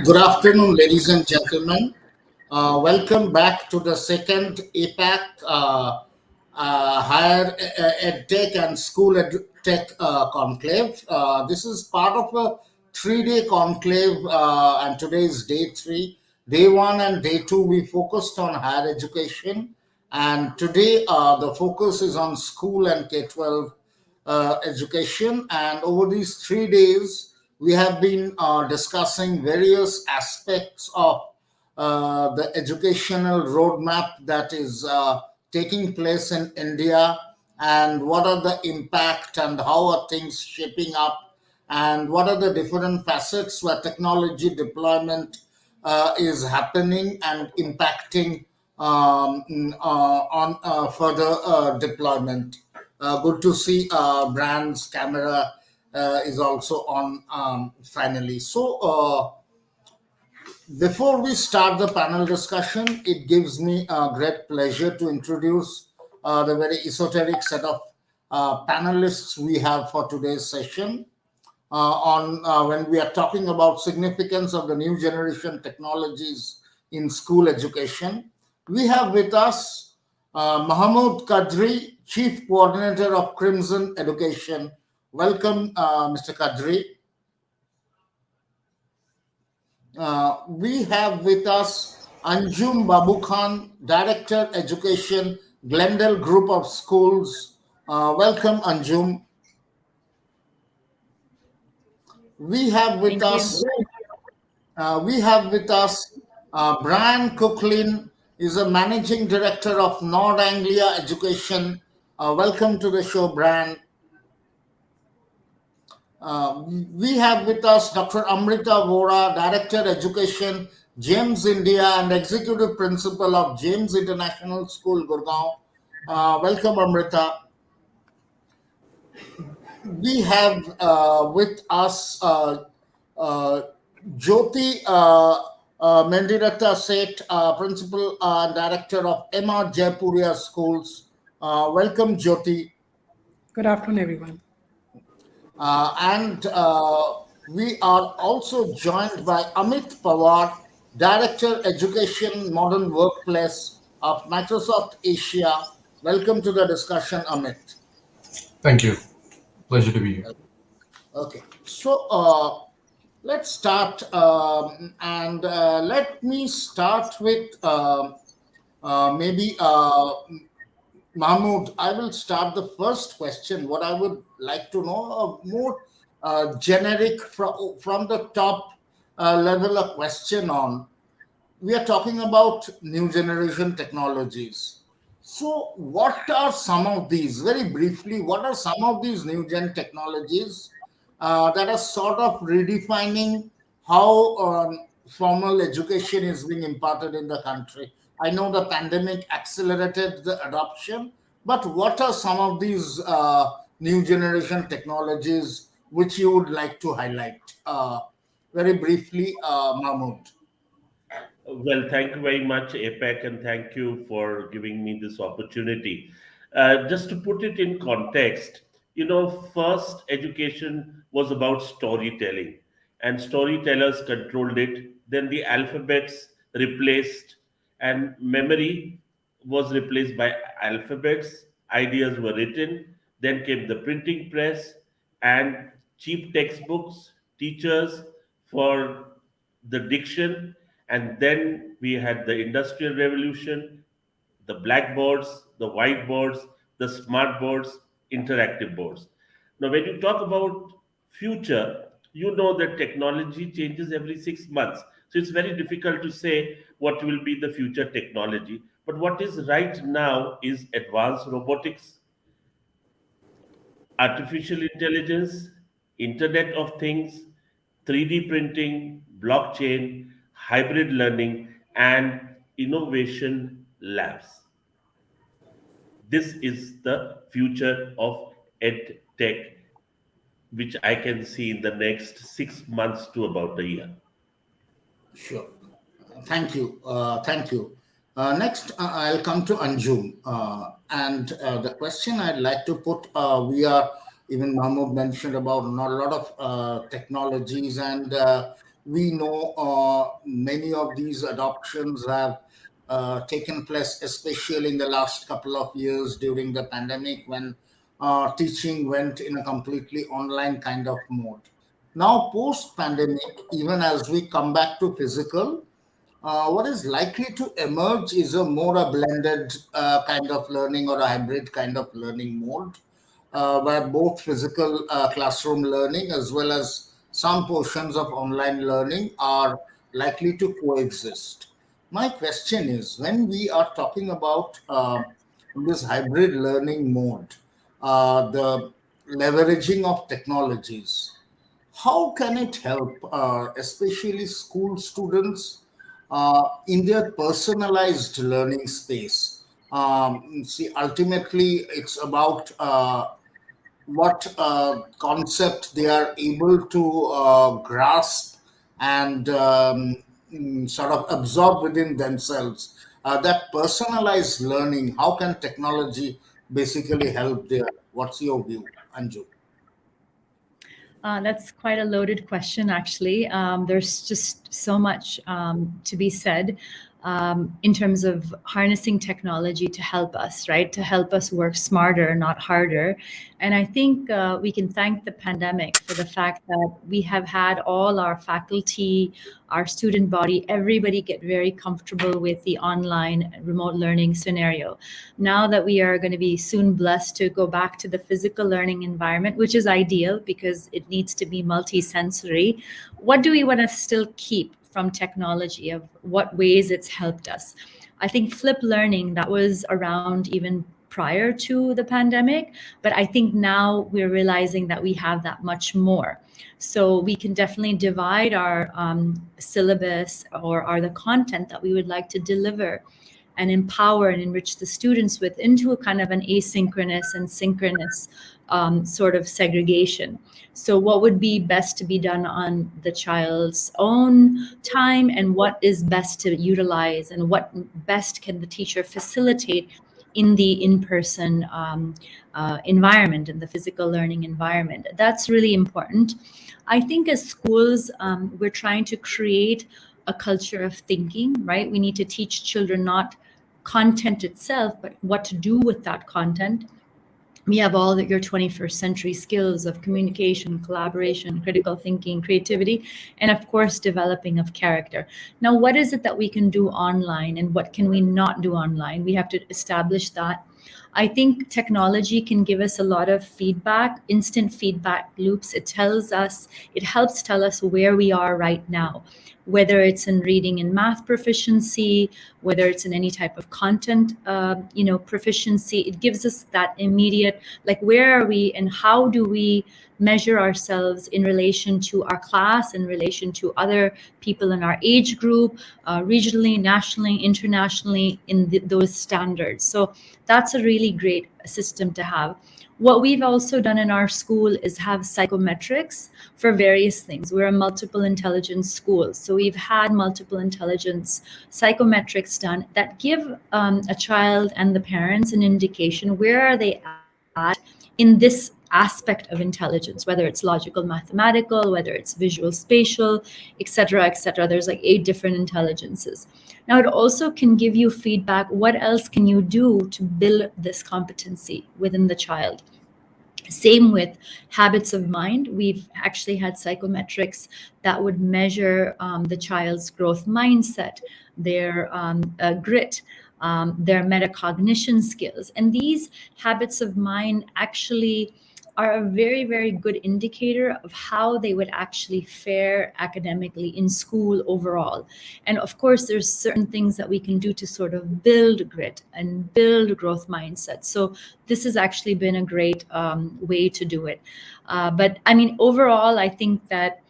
Good afternoon, ladies and gentlemen. Welcome back to the second APAC Higher Ed Tech and School Ed Tech Conclave. This is part of a 3 day conclave, and today is day three. Day one and day two, we focused on higher education, and today the focus is on school and K 12 education. And over these 3 days, we have been discussing various aspects of the educational roadmap that is taking place in India, and what are the impact and how are things shaping up, and what are the different facets where technology deployment is happening and impacting on further deployment. Good to see Brand's camera is also on finally. Before we start the panel discussion, it gives me a great pleasure to introduce the very esoteric set of panelists we have for today's session on when we are talking about significance of the new generation technologies in school education. We have with us Mahmood Kadri, Chief Coordinator of Crimson Education. Welcome, Mr. Kadri. We have with us Anjum Babu Khan, Director Education, Glendale Group of Schools. Welcome, Anjum. We have with Thank us you. Brian Cooklin, is a Managing Director of Nord Anglia Education. Welcome to the show, Brian. We have with us Dr. Amrita Vora, Director Education, James India, and Executive Principal of James International School, Gurgaon. Welcome, Amrita. We have with us uh, Jyoti Mendiratta Seth, Principal and Director of MR Jaipuria Schools. Welcome, Jyoti. Good afternoon, everyone. And we are also joined by Amit Pawar, Director Education Modern Workplace of Microsoft Asia. Welcome to the discussion, Amit. Thank you. Pleasure to be here. Okay, let's start, and let me start with maybe Mahmood. I will start the first question. What I would like to know, more generic from the top level, a question on. We are talking about new generation technologies. So, what are some of these, very briefly, what are some of these new gen technologies that are sort of redefining how formal education is being imparted in the country? I know the pandemic accelerated the adoption, but what are some of these new generation technologies which you would like to highlight? Very briefly, Mahmood. Well, thank you very much, APEC, and thank you for giving me this opportunity. Just to put it in context, first education was about storytelling, and storytellers controlled it. Then the alphabets replaced, and memory was replaced by alphabets. Ideas were written. Then came the printing press and cheap textbooks, teachers for the diction, and then we had the industrial revolution, the blackboards, the whiteboards, the smart boards, interactive boards. Now, when you talk about future, you know that technology changes every 6 months. So it's very difficult to say what will be the future technology. But what is right now is advanced robotics, artificial intelligence, Internet of Things, 3D printing, blockchain, hybrid learning, and innovation labs. This is the future of ed tech, which I can see in the next 6 months to about a year. Sure. Thank you. Thank you. Next, I'll come to Anjum. And the question I'd like to put, we are, even Mahmoud mentioned about not a lot of technologies, and We know many of these adoptions have taken place, especially in the last couple of years during the pandemic when teaching went in a completely online kind of mode. Now, post pandemic, even as we come back to physical, what is likely to emerge is a more a blended kind of learning or a hybrid kind of learning mode, where both physical classroom learning as well as some portions of online learning are likely to coexist. My question is, when we are talking about this hybrid learning mode, the leveraging of technologies, how can it help, especially school students, in their personalized learning space? See, ultimately, it's about what concept they are able to grasp and sort of absorb within themselves. That personalized learning, how can technology basically help there? What's your view, Anju? That's quite a loaded question, actually. There's just so much to be said in terms of harnessing technology to help us, right? To help us work smarter, not harder. And I think we can thank the pandemic for the fact that we have had all our faculty, our student body, everybody get very comfortable with the online remote learning scenario. Now that we are going to be soon blessed to go back to the physical learning environment, which is ideal because it needs to be multisensory, what do we want to still keep from technology, of what ways it's helped us? I think flip learning, that was around even prior to the pandemic, but I think now we're realizing that we have that much more. So we can definitely divide our syllabus or the content that we would like to deliver and empower and enrich the students with into a kind of an asynchronous and synchronous sort of segregation. So what would be best to be done on the child's own time, and what is best to utilize, and what best can the teacher facilitate in the in-person environment, in the physical learning environment. That's really important. I think as schools, we're trying to create a culture of thinking, right? We need to teach children not content itself, but what to do with that content. We have all your 21st century skills of communication, collaboration, critical thinking, creativity, and of course, developing of character. Now, what is it that we can do online and what can we not do online? We have to establish that. I think technology can give us a lot of feedback, instant feedback loops. It helps tell us where we are right now, whether it's in reading and math proficiency, whether it's in any type of content, proficiency. It gives us that immediate, like, where are we and how do we measure ourselves in relation to our class, in relation to other people in our age group, regionally, nationally, internationally, in those standards. So that's a really great system to have. What we've also done in our school is have psychometrics for various things. We're a multiple intelligence school, so we've had multiple intelligence psychometrics done that give a child and the parents an indication where are they at in this aspect of intelligence, whether it's logical, mathematical, whether it's visual, spatial, etc., etc. There's like 8 different intelligences. Now, it also can give you feedback. What else can you do to build this competency within the child? Same with habits of mind. We've actually had psychometrics that would measure the child's growth mindset, their grit, their metacognition skills. And these habits of mind actually are a very, very good indicator of how they would actually fare academically in school overall. And of course, there's certain things that we can do to sort of build grit and build growth mindset. So this has actually been a great way to do it. But I mean, overall, I think that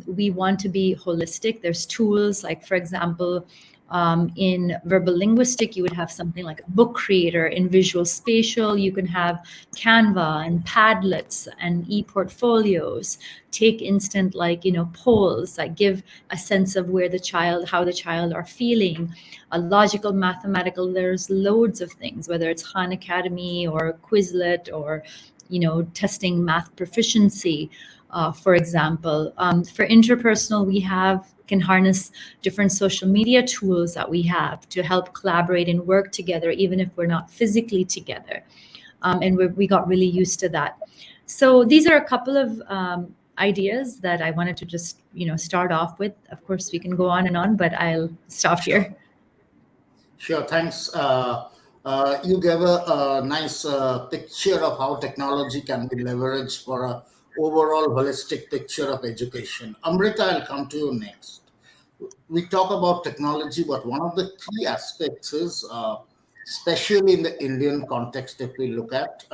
we want to be holistic. There's tools like, for example, in verbal linguistic, you would have something like a book creator. In visual spatial, you can have Canva and Padlets and e-portfolios. Take instant, polls that give a sense of how the child are feeling. A logical, mathematical, there's loads of things, whether it's Khan Academy or Quizlet or testing math proficiency, for example. For interpersonal, we can harness different social media tools that we have to help collaborate and work together, even if we're not physically together. And we got really used to that. So these are a couple of ideas that I wanted to just start off with. Of course, we can go on and on, but I'll stop here. Sure, thanks. You gave a nice picture of how technology can be leveraged for a overall holistic picture of education. Amrita, I'll come to you next. We talk about technology, but one of the key aspects is, especially in the Indian context, if we look at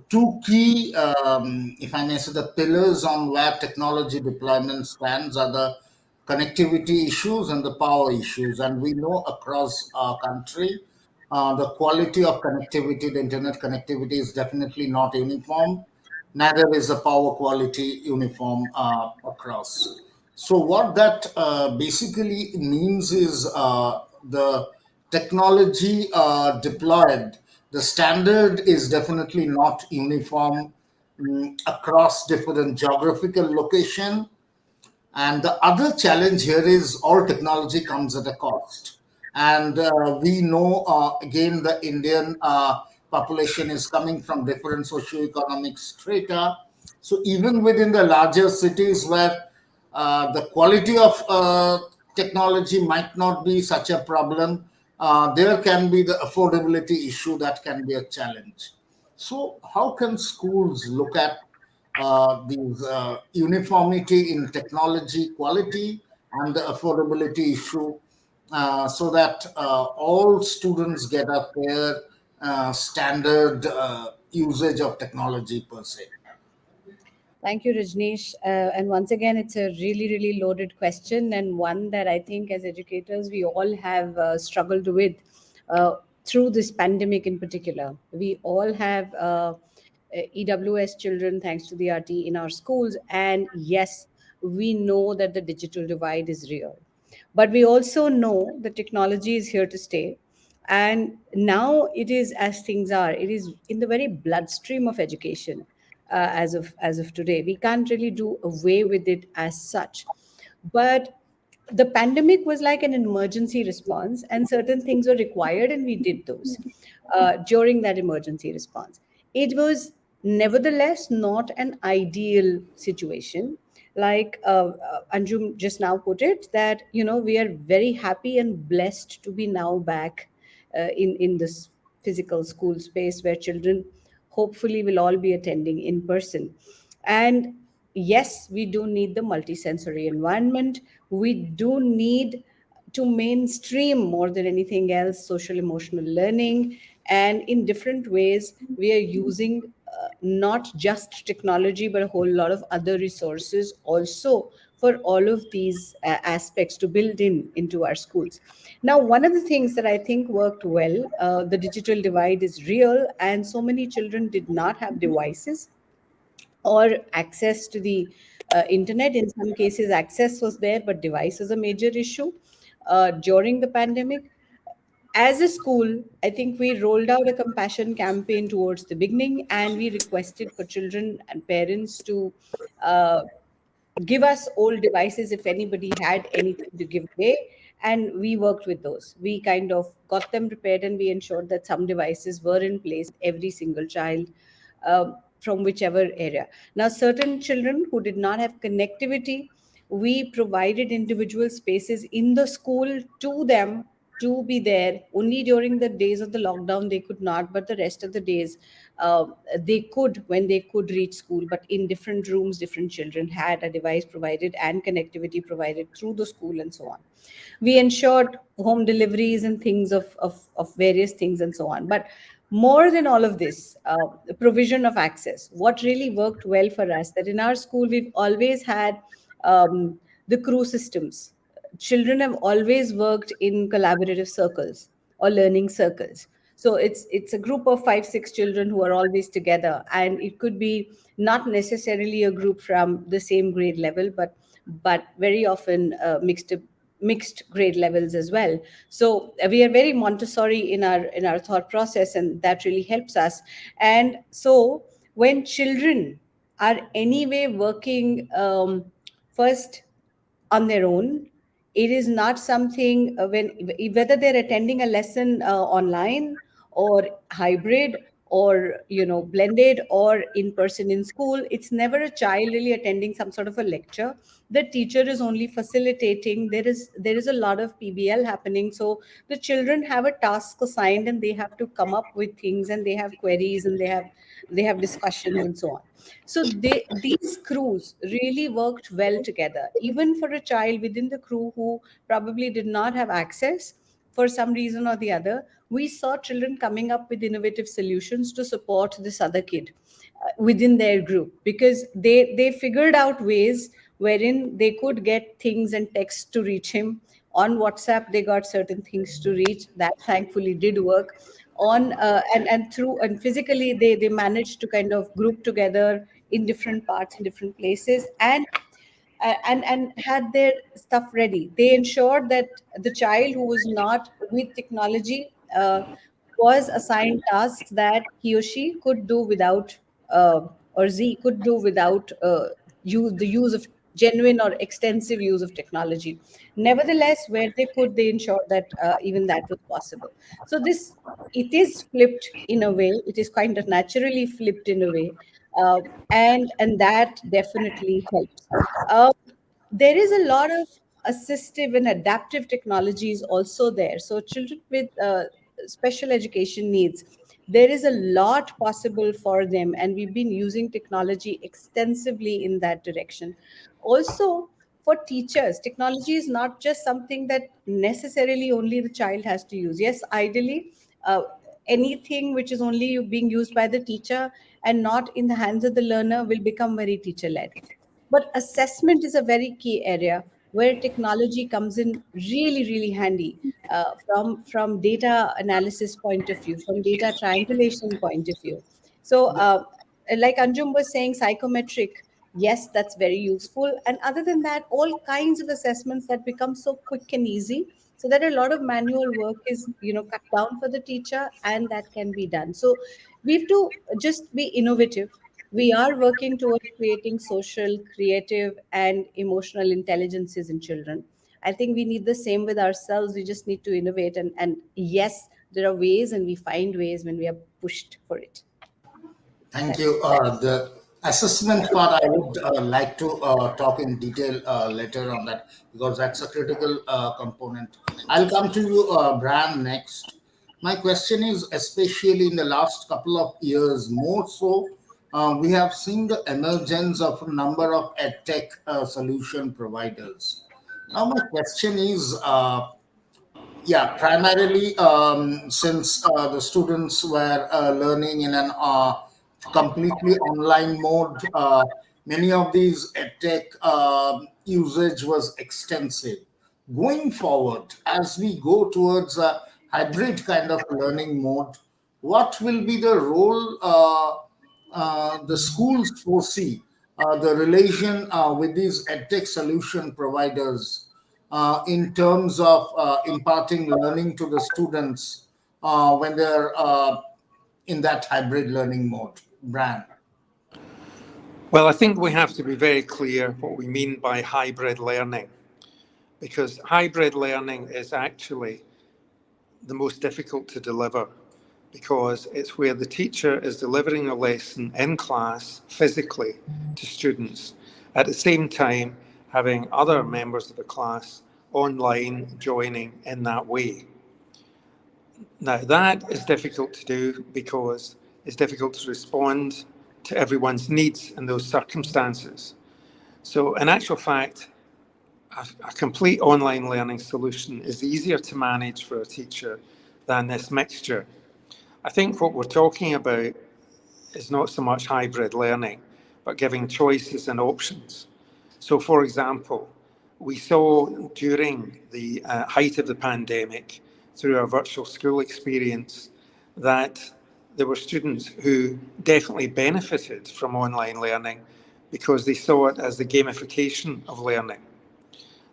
two key, if I may say, the pillars on where technology deployment stands are the connectivity issues and the power issues. And we know across our country, the quality of connectivity, the internet connectivity is definitely not uniform. Neither is the power quality uniform across. So, what that basically means is the technology deployed, the standard is definitely not uniform across different geographical location. And the other challenge here is all technology comes at a cost. And we know, again, the Indian population is coming from different socioeconomic strata. So even within the larger cities where the quality of technology might not be such a problem, there can be the affordability issue that can be a challenge. So, how can schools look at these uniformity in technology quality and the affordability issue so that all students get a fair standard usage of technology per se? Thank you, Rajneesh. And once again, it's a really, really loaded question, and one that I think as educators we all have struggled with through this pandemic in particular. We all have EWS children, thanks to the RT, in our schools. And yes, we know that the digital divide is real. But we also know that technology is here to stay. And now it is as things are, it is in the very bloodstream of education as of today. We can't really do away with it as such. But the pandemic was like an emergency response, and certain things were required, and we did those during that emergency response. It was nevertheless not an ideal situation. Like Anjum just now put it, that we are very happy and blessed to be now back in this physical school space where children hopefully will all be attending in person. And yes, we do need the multisensory environment. We do need to mainstream more than anything else social emotional learning. And in different ways, we are using not just technology, but a whole lot of other resources also for all of these aspects to build into our schools. Now, one of the things that I think worked well, the digital divide is real, and so many children did not have devices or access to the internet. In some cases, access was there, but device was a major issue during the pandemic. As a school, I think we rolled out a compassion campaign towards the beginning, and we requested for children and parents to uh, give us old devices if anybody had anything to give away. And we worked with those. We kind of got them prepared, and we ensured that some devices were in place every single child from whichever area. Now, certain children who did not have connectivity, we provided individual spaces in the school to them to be there. Only during the days of the lockdown they could not, but the rest of the days uh, they could, when they could reach school. But in different rooms, different children had a device provided and connectivity provided through the school and so on. We ensured home deliveries and things of various things and so on. But more than all of this, the provision of access, what really worked well for us, that in our school we've always had the crew systems. Children have always worked in collaborative circles or learning circles. So it's a group of 5 6 children who are always together, and it could be not necessarily a group from the same grade level, but very often mixed mixed grade levels as well. So we are very Montessori in our thought process, and that really helps us. And so when children are anyway working first on their own, it is not something whether they're attending a lesson online or hybrid or blended or in person in school, it's never a child really attending some sort of a lecture. The teacher is only facilitating. There is a lot of PBL happening, so the children have a task assigned and they have to come up with things, and they have queries, and they have discussions and so on. So these crews really worked well together. Even for a child within the crew who probably did not have access for some reason or the other, we saw children coming up with innovative solutions to support this other kid within their group, because they figured out ways wherein they could get things and text to reach him. On WhatsApp they got certain things to reach, that thankfully did work. On and through and physically they managed to kind of group together in different parts in different places, and had their stuff ready. They ensured that the child who was not with technology was assigned tasks that he or she could do without, or Z could do without the use of genuine or extensive use of technology. Nevertheless, where they could, they ensured that even that was possible. So it is flipped in a way. It is kind of naturally flipped in a way, and that definitely helps. Uh, there is a lot of assistive and adaptive technologies also there. So children with special education needs, there is a lot possible for them, and we've been using technology extensively in that direction. Also, for teachers, technology is not just something that necessarily only the child has to use. Yes, ideally, anything which is only being used by the teacher and not in the hands of the learner will become very teacher led. But assessment is a very key area where technology comes in really, really handy, from data analysis point of view, from data triangulation point of view. So, like Anjum was saying, psychometric, yes, that's very useful. And other than that, all kinds of assessments that become so quick and easy, so that a lot of manual work is cut down for the teacher, and that can be done. So we have to just be innovative. We are working towards creating social, creative, and emotional intelligences in children. I think we need the same with ourselves. We just need to innovate. And yes, there are ways, and we find ways when we are pushed for it. Thank you. The assessment part, I would like to talk in detail later on that, because that's a critical component. I'll come to you, Bran, next. My question is, especially in the last couple of years, more so, we have seen the emergence of a number of edtech solution providers. Now, my question is, yeah, primarily since the students were learning in an completely online mode, many of these edtech usage was extensive. Going forward, as we go towards a hybrid kind of learning mode, what will be the role the schools foresee, the relation with these edtech solution providers in terms of imparting learning to the students when they're in that hybrid learning mode? Brand. Well, I think we have to be very clear what we mean by hybrid learning, because hybrid learning is actually the most difficult to deliver, because it's where the teacher is delivering a lesson in class physically to students, at the same time having other members of the class online joining in that way. Now, that is difficult to do because it's difficult to respond to everyone's needs in those circumstances. So in actual fact, a complete online learning solution is easier to manage for a teacher than this mixture. I think what we're talking about is not so much hybrid learning, but giving choices and options. So for example, we saw during the height of the pandemic, through our virtual school experience, that there were students who definitely benefited from online learning because they saw it as the gamification of learning.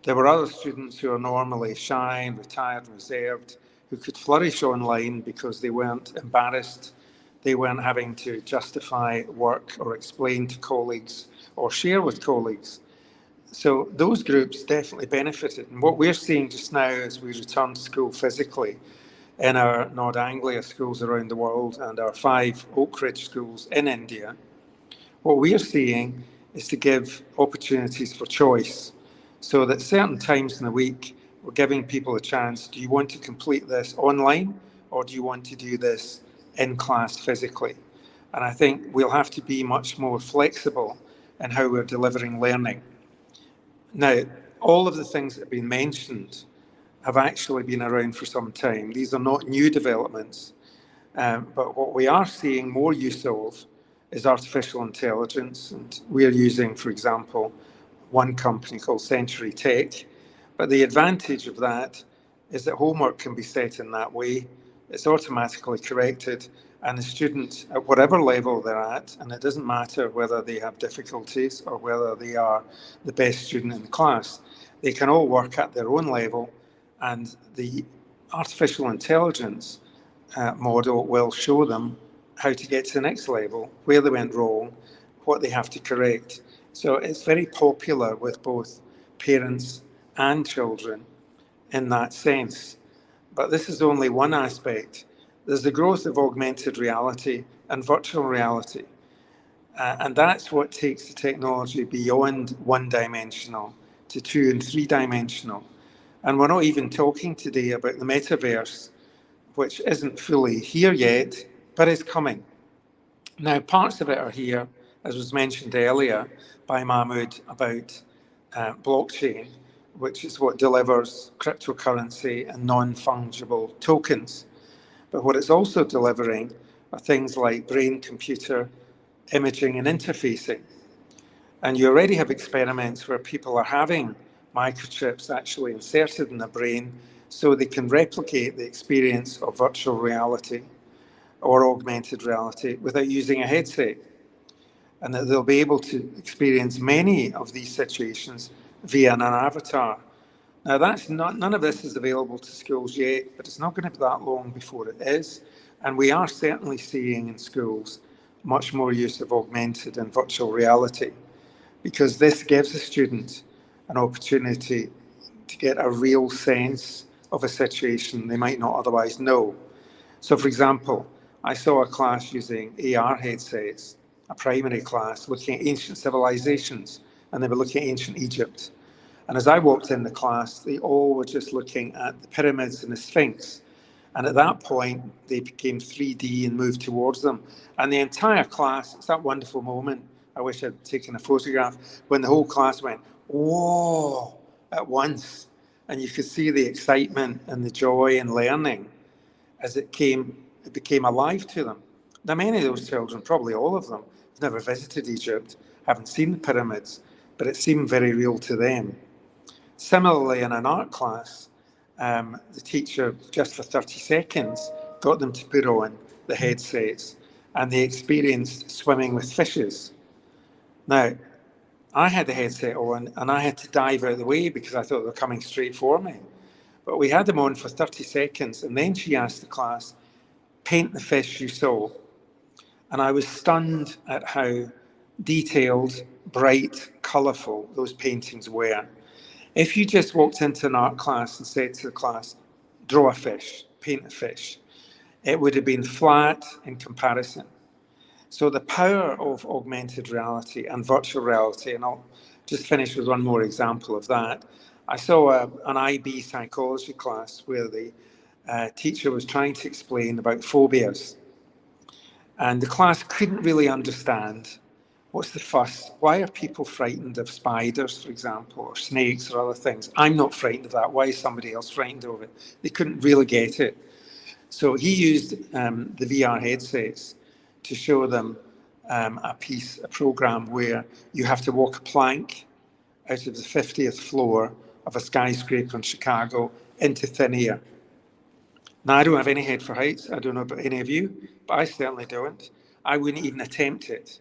There were other students who are normally shy and retired and reserved who could flourish online because they weren't embarrassed, they weren't having to justify work or explain to colleagues or share with colleagues. So those groups definitely benefited. And what we're seeing just now as we return to school physically in our Nord Anglia schools around the world and our 5 Oak Ridge schools in India, what we're seeing is to give opportunities for choice, so that certain times in the week, we're giving people a chance. Do you want to complete this online, or do you want to do this in class physically? And I think we'll have to be much more flexible in how we're delivering learning. Now, all of the things that have been mentioned have actually been around for some time. These are not new developments, but what we are seeing more use of is artificial intelligence. And we're using, for example, one company called Century Tech. But the advantage of that is that homework can be set in that way. It's automatically corrected, and the student, at whatever level they're at, and it doesn't matter whether they have difficulties or whether they are the best student in the class, they can all work at their own level, and the artificial intelligence model will show them how to get to the next level, where they went wrong, what they have to correct. So it's very popular with both parents and children in that sense. But this is only one aspect. There's the growth of augmented reality and virtual reality. And that's what takes the technology beyond one-dimensional to 2- and 3-dimensional. And we're not even talking today about the metaverse, which isn't fully here yet, but is coming. Now, parts of it are here, as was mentioned earlier by Mahmoud about blockchain, which is what delivers cryptocurrency and non-fungible tokens. But what it's also delivering are things like brain-computer imaging and interfacing. And you already have experiments where people are having microchips actually inserted in the brain so they can replicate the experience of virtual reality or augmented reality without using a headset, and that they'll be able to experience many of these situations via an avatar. Now, none of this is available to schools yet, but it's not going to be that long before it is. And we are certainly seeing in schools much more use of augmented and virtual reality, because this gives a student an opportunity to get a real sense of a situation they might not otherwise know. So, for example, I saw a class using AR headsets, a primary class, looking at ancient civilizations, and they were looking at ancient Egypt. And as I walked in the class, they all were just looking at the pyramids and the Sphinx. And at that point, they became 3D and moved towards them. And the entire class, it's that wonderful moment, I wish I'd taken a photograph, when the whole class went, whoa, at once. And you could see the excitement and the joy in learning as it became alive to them. Now, many of those children, probably all of them, have never visited Egypt, haven't seen the pyramids, but it seemed very real to them. Similarly, in an art class, the teacher, just for 30 seconds, got them to put on the headsets, and they experienced swimming with fishes. Now, I had the headset on, and I had to dive out of the way because I thought they were coming straight for me. But we had them on for 30 seconds, and then she asked the class, paint the fish you saw. And I was stunned at how detailed, bright, colourful those paintings were. If you just walked into an art class and said to the class, draw a fish, paint a fish, it would have been flat in comparison. So the power of augmented reality and virtual reality, and I'll just finish with one more example of that. I saw an IB psychology class where the teacher was trying to explain about phobias. And the class couldn't really understand what's the fuss. Why are people frightened of spiders, for example, or snakes or other things? I'm not frightened of that. Why is somebody else frightened of it? They couldn't really get it. So he used the VR headsets to show them a program where you have to walk a plank out of the 50th floor of a skyscraper in Chicago into thin air. Now, I don't have any head for heights. I don't know about any of you, but I certainly don't. I wouldn't even attempt it.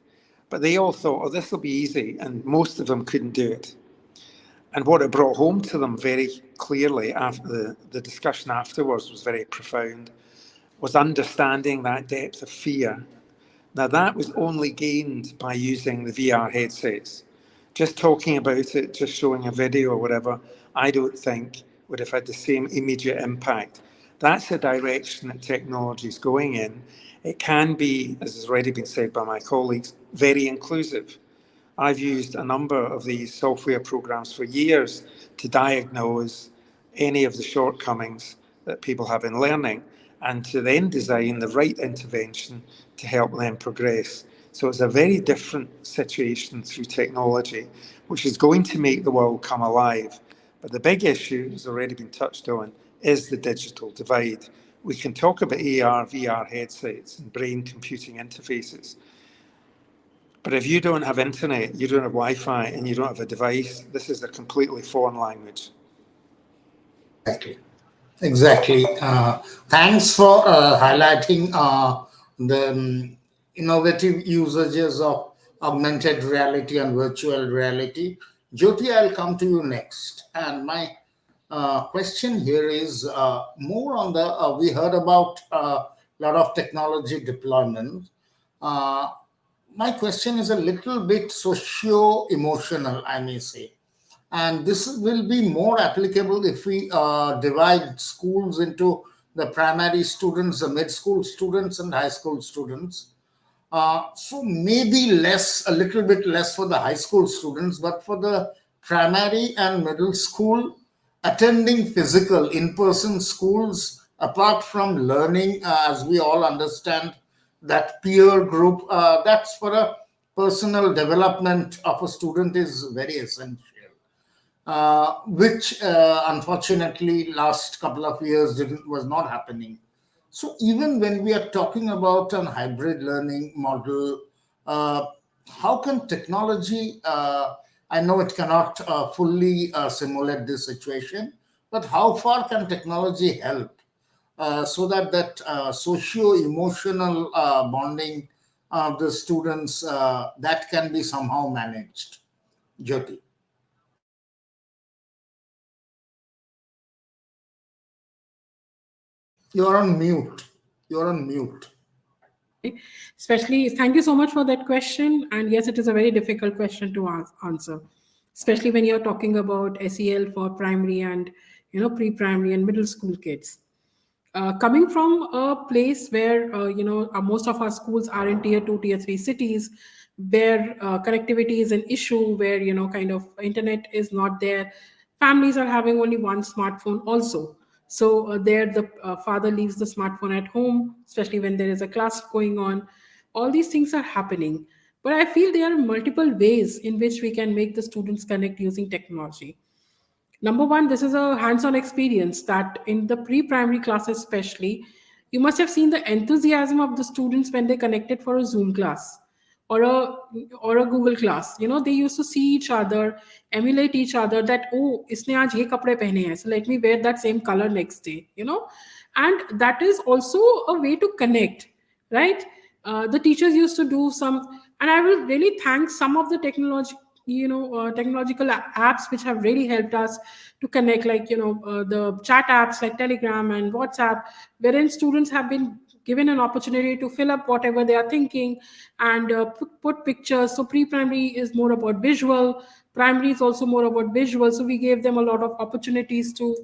But they all thought, oh, this will be easy, and most of them couldn't do it. And what it brought home to them very clearly after the discussion afterwards was very profound, was understanding that depth of fear. Now, that was only gained by using the VR headsets. Just talking about it, just showing a video or whatever, I don't think would have had the same immediate impact. That's the direction that technology is going in. It can be, as has already been said by my colleagues, very inclusive. I've used a number of these software programs for years to diagnose any of the shortcomings that people have in learning and to then design the right intervention to help them progress. So it's a very different situation through technology, which is going to make the world come alive. But the big issue, has already been touched on, is the digital divide. We can talk about AR, VR headsets and brain computing interfaces. But if you don't have internet, you don't have Wi-Fi, and you don't have a device, this is a completely foreign language. Exactly. Exactly. Thanks for highlighting the innovative usages of augmented reality and virtual reality. Jyoti, I'll come to you next. And my question here is more on the we heard about a lot of technology deployment. Uh, my question is a little bit socio emotional, I may say. And this will be more applicable if we divide schools into the primary students, the mid school students, and high school students. So maybe less, a little bit less for the high school students, but for the primary and middle school, attending physical in-person schools, apart from learning, as we all understand, that peer group, that's for a personal development of a student is very essential, which unfortunately last couple of years didn't was not happening. So even when we are talking about an hybrid learning model, uh, how can technology? I know it cannot fully simulate this situation, but how far can technology help so that socio-emotional bonding of the students that can be somehow managed? Jyoti. You're on mute. You're on mute. Especially, thank you so much for that question. And yes, it is a very difficult question to answer, especially when you're talking about SEL for primary and pre-primary and middle school kids. Coming from a place where most of our schools are in tier 2 tier 3 cities, where connectivity is an issue, where kind of internet is not there, families are having only one smartphone also. So there the father leaves the smartphone at home, especially when there is a class going on. All these things are happening, but I feel there are multiple ways in which we can make the students connect using technology. Number one, this is a hands-on experience that in the pre-primary classes especially, you must have seen the enthusiasm of the students when they connected for a Zoom class or a Google class. They used to see each other, emulate each other that, oh, isne aaj ye kapde pehne hai, so let me wear that same color next day. And that is also a way to connect, right? The teachers used to do some, and I will really thank some of the technological apps which have really helped us to connect, like the chat apps like Telegram and WhatsApp, wherein students have been given an opportunity to fill up whatever they are thinking and put pictures. So pre-primary is more about visual, primary is also more about visual, so we gave them a lot of opportunities to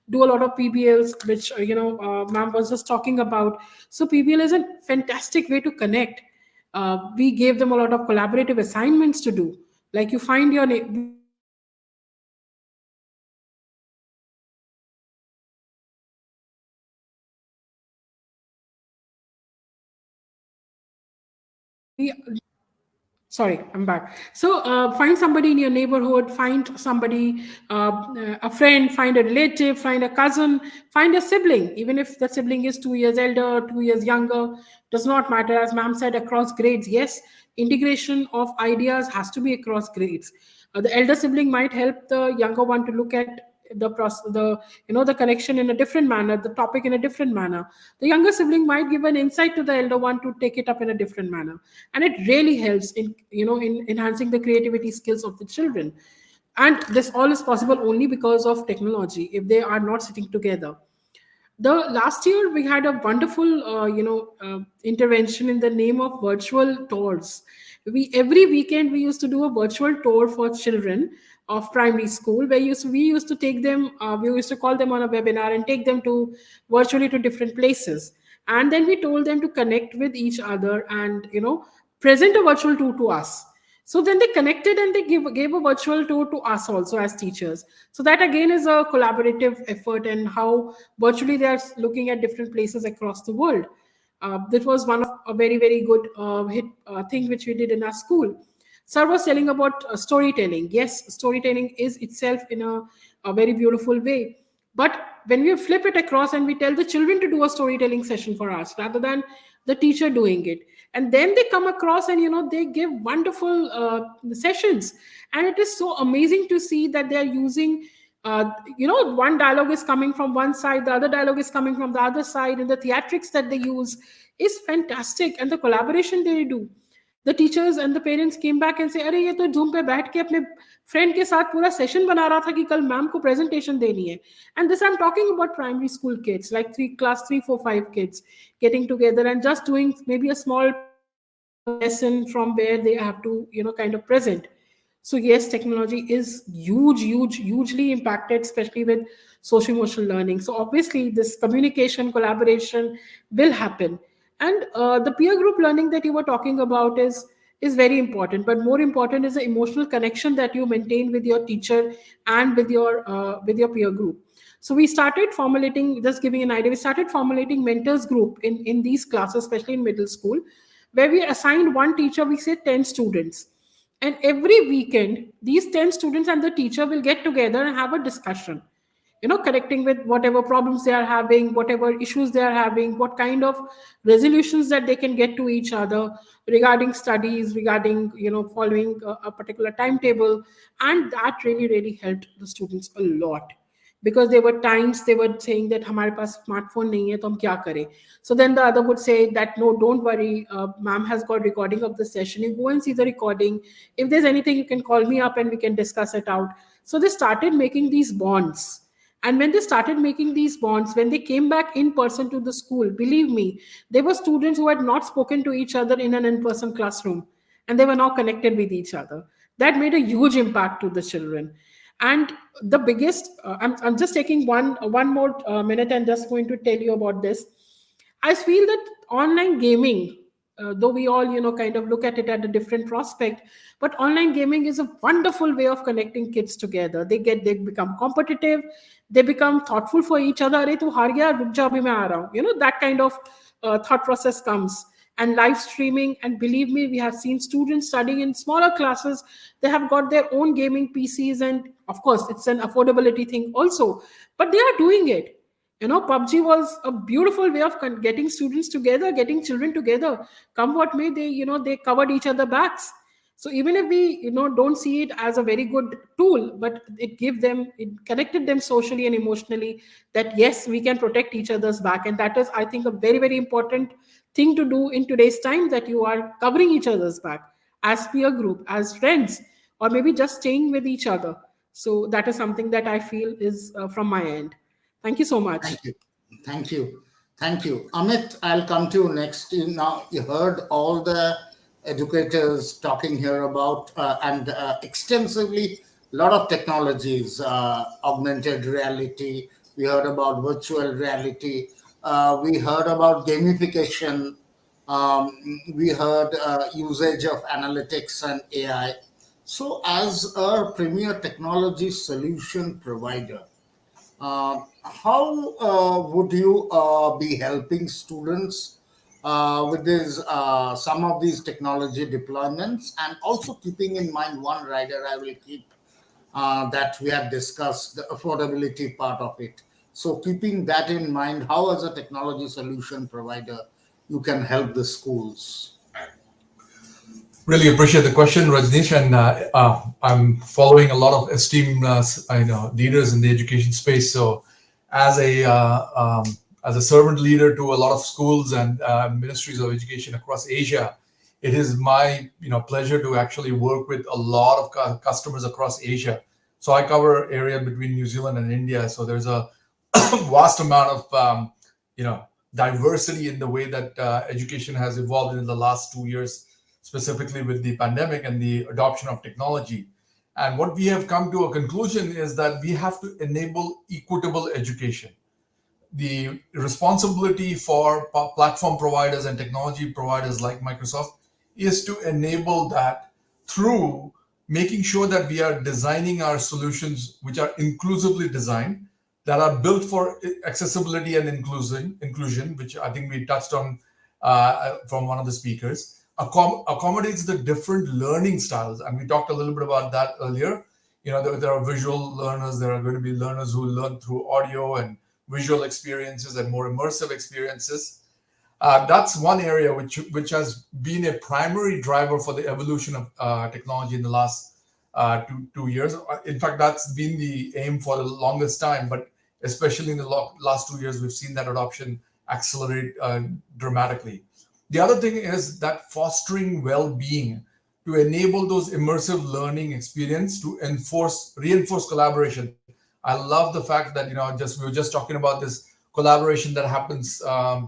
do a lot of PBLs, which ma'am was just talking about. So PBL is a fantastic way to connect. We gave them a lot of collaborative assignments to do, like you find your name. Sorry, I'm back. So find somebody in your neighborhood, find somebody, a friend, find a relative, find a cousin, find a sibling, even if the sibling is 2 years elder, 2 years younger, does not matter. As ma'am said, across grades, yes, integration of ideas has to be across grades. The elder sibling might help the younger one to look at the connection in a different manner, the topic in a different manner. The younger sibling might give an insight to the elder one to take it up in a different manner, and it really helps in enhancing the creativity skills of the children. And this all is possible only because of technology. If they are not sitting together, the last year we had a wonderful intervention in the name of virtual tours. We every weekend we used to do a virtual tour for children of primary school, where we used to take them, we used to call them on a webinar and take them to virtually to different places, and then we told them to connect with each other and present a virtual tour to us. So then they connected and they gave a virtual tour to us also as teachers. So that again is a collaborative effort, and how virtually they are looking at different places across the world. That was one of a very, very good thing which we did in our school. Sir was telling about storytelling. Yes, storytelling is itself in a very beautiful way. But when we flip it across and we tell the children to do a storytelling session for us rather than the teacher doing it, and then they come across and they give wonderful sessions, and it is so amazing to see that they are using one dialogue is coming from one side, the other dialogue is coming from the other side, and the theatrics that they use is fantastic, and the collaboration they do. The teachers and the parents came back and say, अरे ये तो Zoom पे बैठ के अपने friend के साथ पूरा session बना रहा था कि कल मैम को presentation देनी है. And this I'm talking about primary school kids, like class 3, 4, 5 kids getting together and just doing maybe a small lesson from where they have to kind of present. So yes, technology is hugely impacted, especially with social emotional learning. So obviously this communication, collaboration will happen. And the peer group learning that you were talking about is very important, but more important is the emotional connection that you maintain with your teacher and with your peer group. So we started formulating, just giving an idea, we started formulating mentors group in these classes, especially in middle school, where we assigned one teacher, we say 10 students. And every weekend, these 10 students and the teacher will get together and have a discussion, connecting with whatever problems they are having, whatever issues they are having, what kind of resolutions that they can get to each other regarding studies, regarding, following a particular timetable. And that really, really helped the students a lot. Because there were times they were saying that हमारे पास smartphone नहीं है तो हम क्या करें. So then the other would say that no, don't worry, ma'am has got recording of the session. You go and see the recording. If there's anything, you can call me up and we can discuss it out. So they started making these bonds. And when they started making these bonds, when they came back in person to the school, believe me, there were students who had not spoken to each other in an in-person classroom, and they were now connected with each other. That made a huge impact to the children. And the biggest, I'm just taking one more minute and just going to tell you about this. I feel that online gaming, though we all, kind of look at it at a different prospect, but online gaming is a wonderful way of connecting kids together. They become competitive, they become thoughtful for each other. अरे तू हार गया, रुक जा, अभी मैं आ रहा हूँ. That kind of thought process comes. And live streaming, and believe me, we have seen students studying in smaller classes. They have got their own gaming PCs, and of course, it's an affordability thing also. But they are doing it. PUBG was a beautiful way of getting students together, getting children together. Come what may, they covered each other backs. So even if we, don't see it as a very good tool, but it connected them socially and emotionally, that yes, we can protect each other's back. And that is, I think, a very, very important thing to do in today's time, that you are covering each other's back as peer group, as friends, or maybe just staying with each other. So that is something that I feel is from my end. Thank you so much. Thank you. Amit, I'll come to you next. Now, you heard all the educators talking here about and extensively a lot of technologies, augmented reality. We heard about virtual reality. We heard about gamification. We heard usage of analytics and AI. So, as a premier technology solution provider, how would you be helping students with some of these technology deployments, and also keeping in mind one rider I will keep that we have discussed, the affordability part of it. So keeping that in mind, how as a technology solution provider you can help the schools? Really appreciate the question, Rajneesh, and I'm following a lot of esteemed leaders in the education space. So, as a servant leader to a lot of schools and ministries of education across Asia, it is my pleasure to actually work with a lot of customers across Asia. So I cover area between New Zealand and India. So there's a vast amount of diversity in the way that education has evolved in the last 2 years, specifically with the pandemic and the adoption of technology. And what we have come to a conclusion is that we have to enable equitable education. The responsibility for platform providers and technology providers like Microsoft is to enable that through making sure that we are designing our solutions which are inclusively designed, that are built for accessibility and inclusion, which I think we touched on from one of the speakers, accommodates the different learning styles. And we talked a little bit about that earlier. There are visual learners, there are going to be learners who learn through audio and visual experiences and more immersive experiences. That's one area which has been a primary driver for the evolution of technology in the last 2 years. In fact, that's been the aim for the longest time, but especially in the last 2 years, we've seen that adoption accelerate dramatically. The other thing is that fostering well-being to enable those immersive learning experience to reinforce collaboration. I love the fact that we were just talking about this collaboration that happens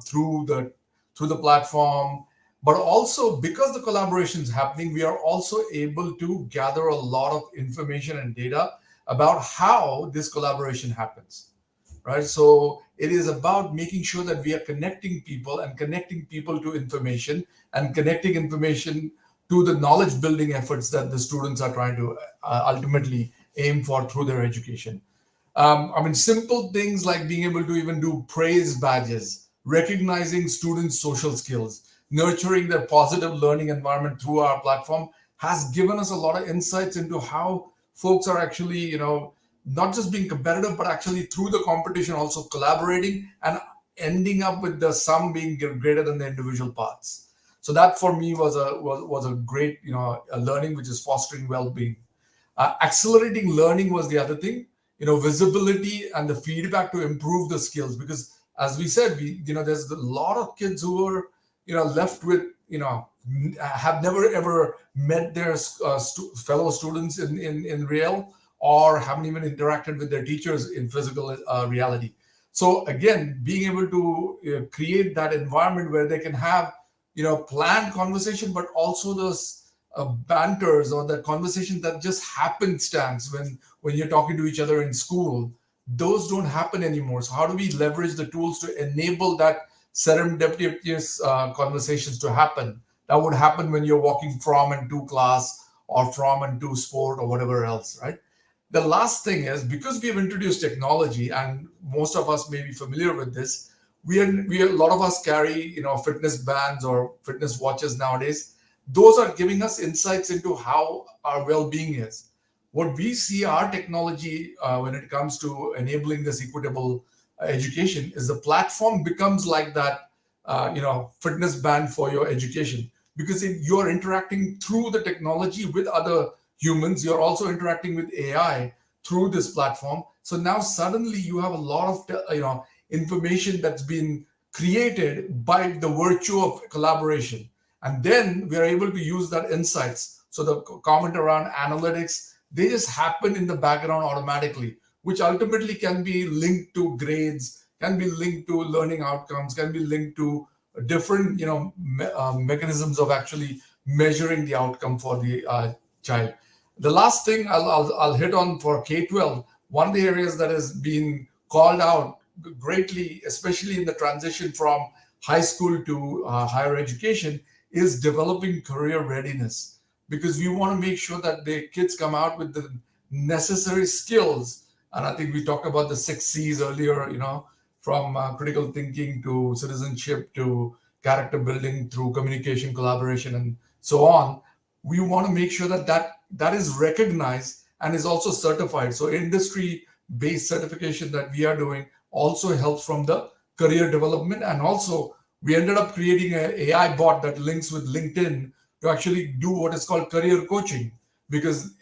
through the platform, but also because the collaboration is happening, we are also able to gather a lot of information and data about how this collaboration happens, right? So it is about making sure that we are connecting people to information and connecting information to the knowledge building efforts that the students are trying to ultimately aim for through their education. Simple things like being able to even do praise badges, recognizing students' social skills, nurturing their positive learning environment through our platform has given us a lot of insights into how folks are actually, not just being competitive, but actually through the competition also collaborating and ending up with the sum being greater than the individual parts. So that for me was a great, a learning which is fostering well-being. Accelerating learning was the other thing. Visibility and the feedback to improve the skills, because as we said, there's a lot of kids who are left with have never ever met their fellow students in real, or haven't even interacted with their teachers in physical reality. So again, being able to create that environment where they can have planned conversation, but also those banters or the conversation that just happenstance when you're talking to each other in school, those don't happen anymore. So how do we leverage the tools to enable that serendipitous conversations to happen? That would happen when you're walking from and to class or from and to sport or whatever else, right? The last thing is, because we have introduced technology, and most of us may be familiar with this, we a lot of us carry fitness bands or fitness watches nowadays. Those are giving us insights into how our well-being is. What we see our technology when it comes to enabling this equitable education is the platform becomes like that, fitness band for your education, because you are interacting through the technology with other humans. You're also interacting with AI through this platform. So now suddenly you have a lot of information that's been created by the virtue of collaboration. And then we are able to use that insights. So the comment around analytics, they just happen in the background automatically, which ultimately can be linked to grades, can be linked to learning outcomes, can be linked to different mechanisms of actually measuring the outcome for the child. The last thing I'll hit on for K-12, one of the areas that has been called out greatly, especially in the transition from high school to higher education, is developing career readiness, because we want to make sure that the kids come out with the necessary skills. And I think we talked about the 6 C's earlier, from critical thinking to citizenship to character building through communication, collaboration, and so on. We want to make sure that is recognized and is also certified. So industry-based certification that we are doing also helps from the career development. And also we ended up creating an AI bot that links with LinkedIn to actually do what is called career coaching, because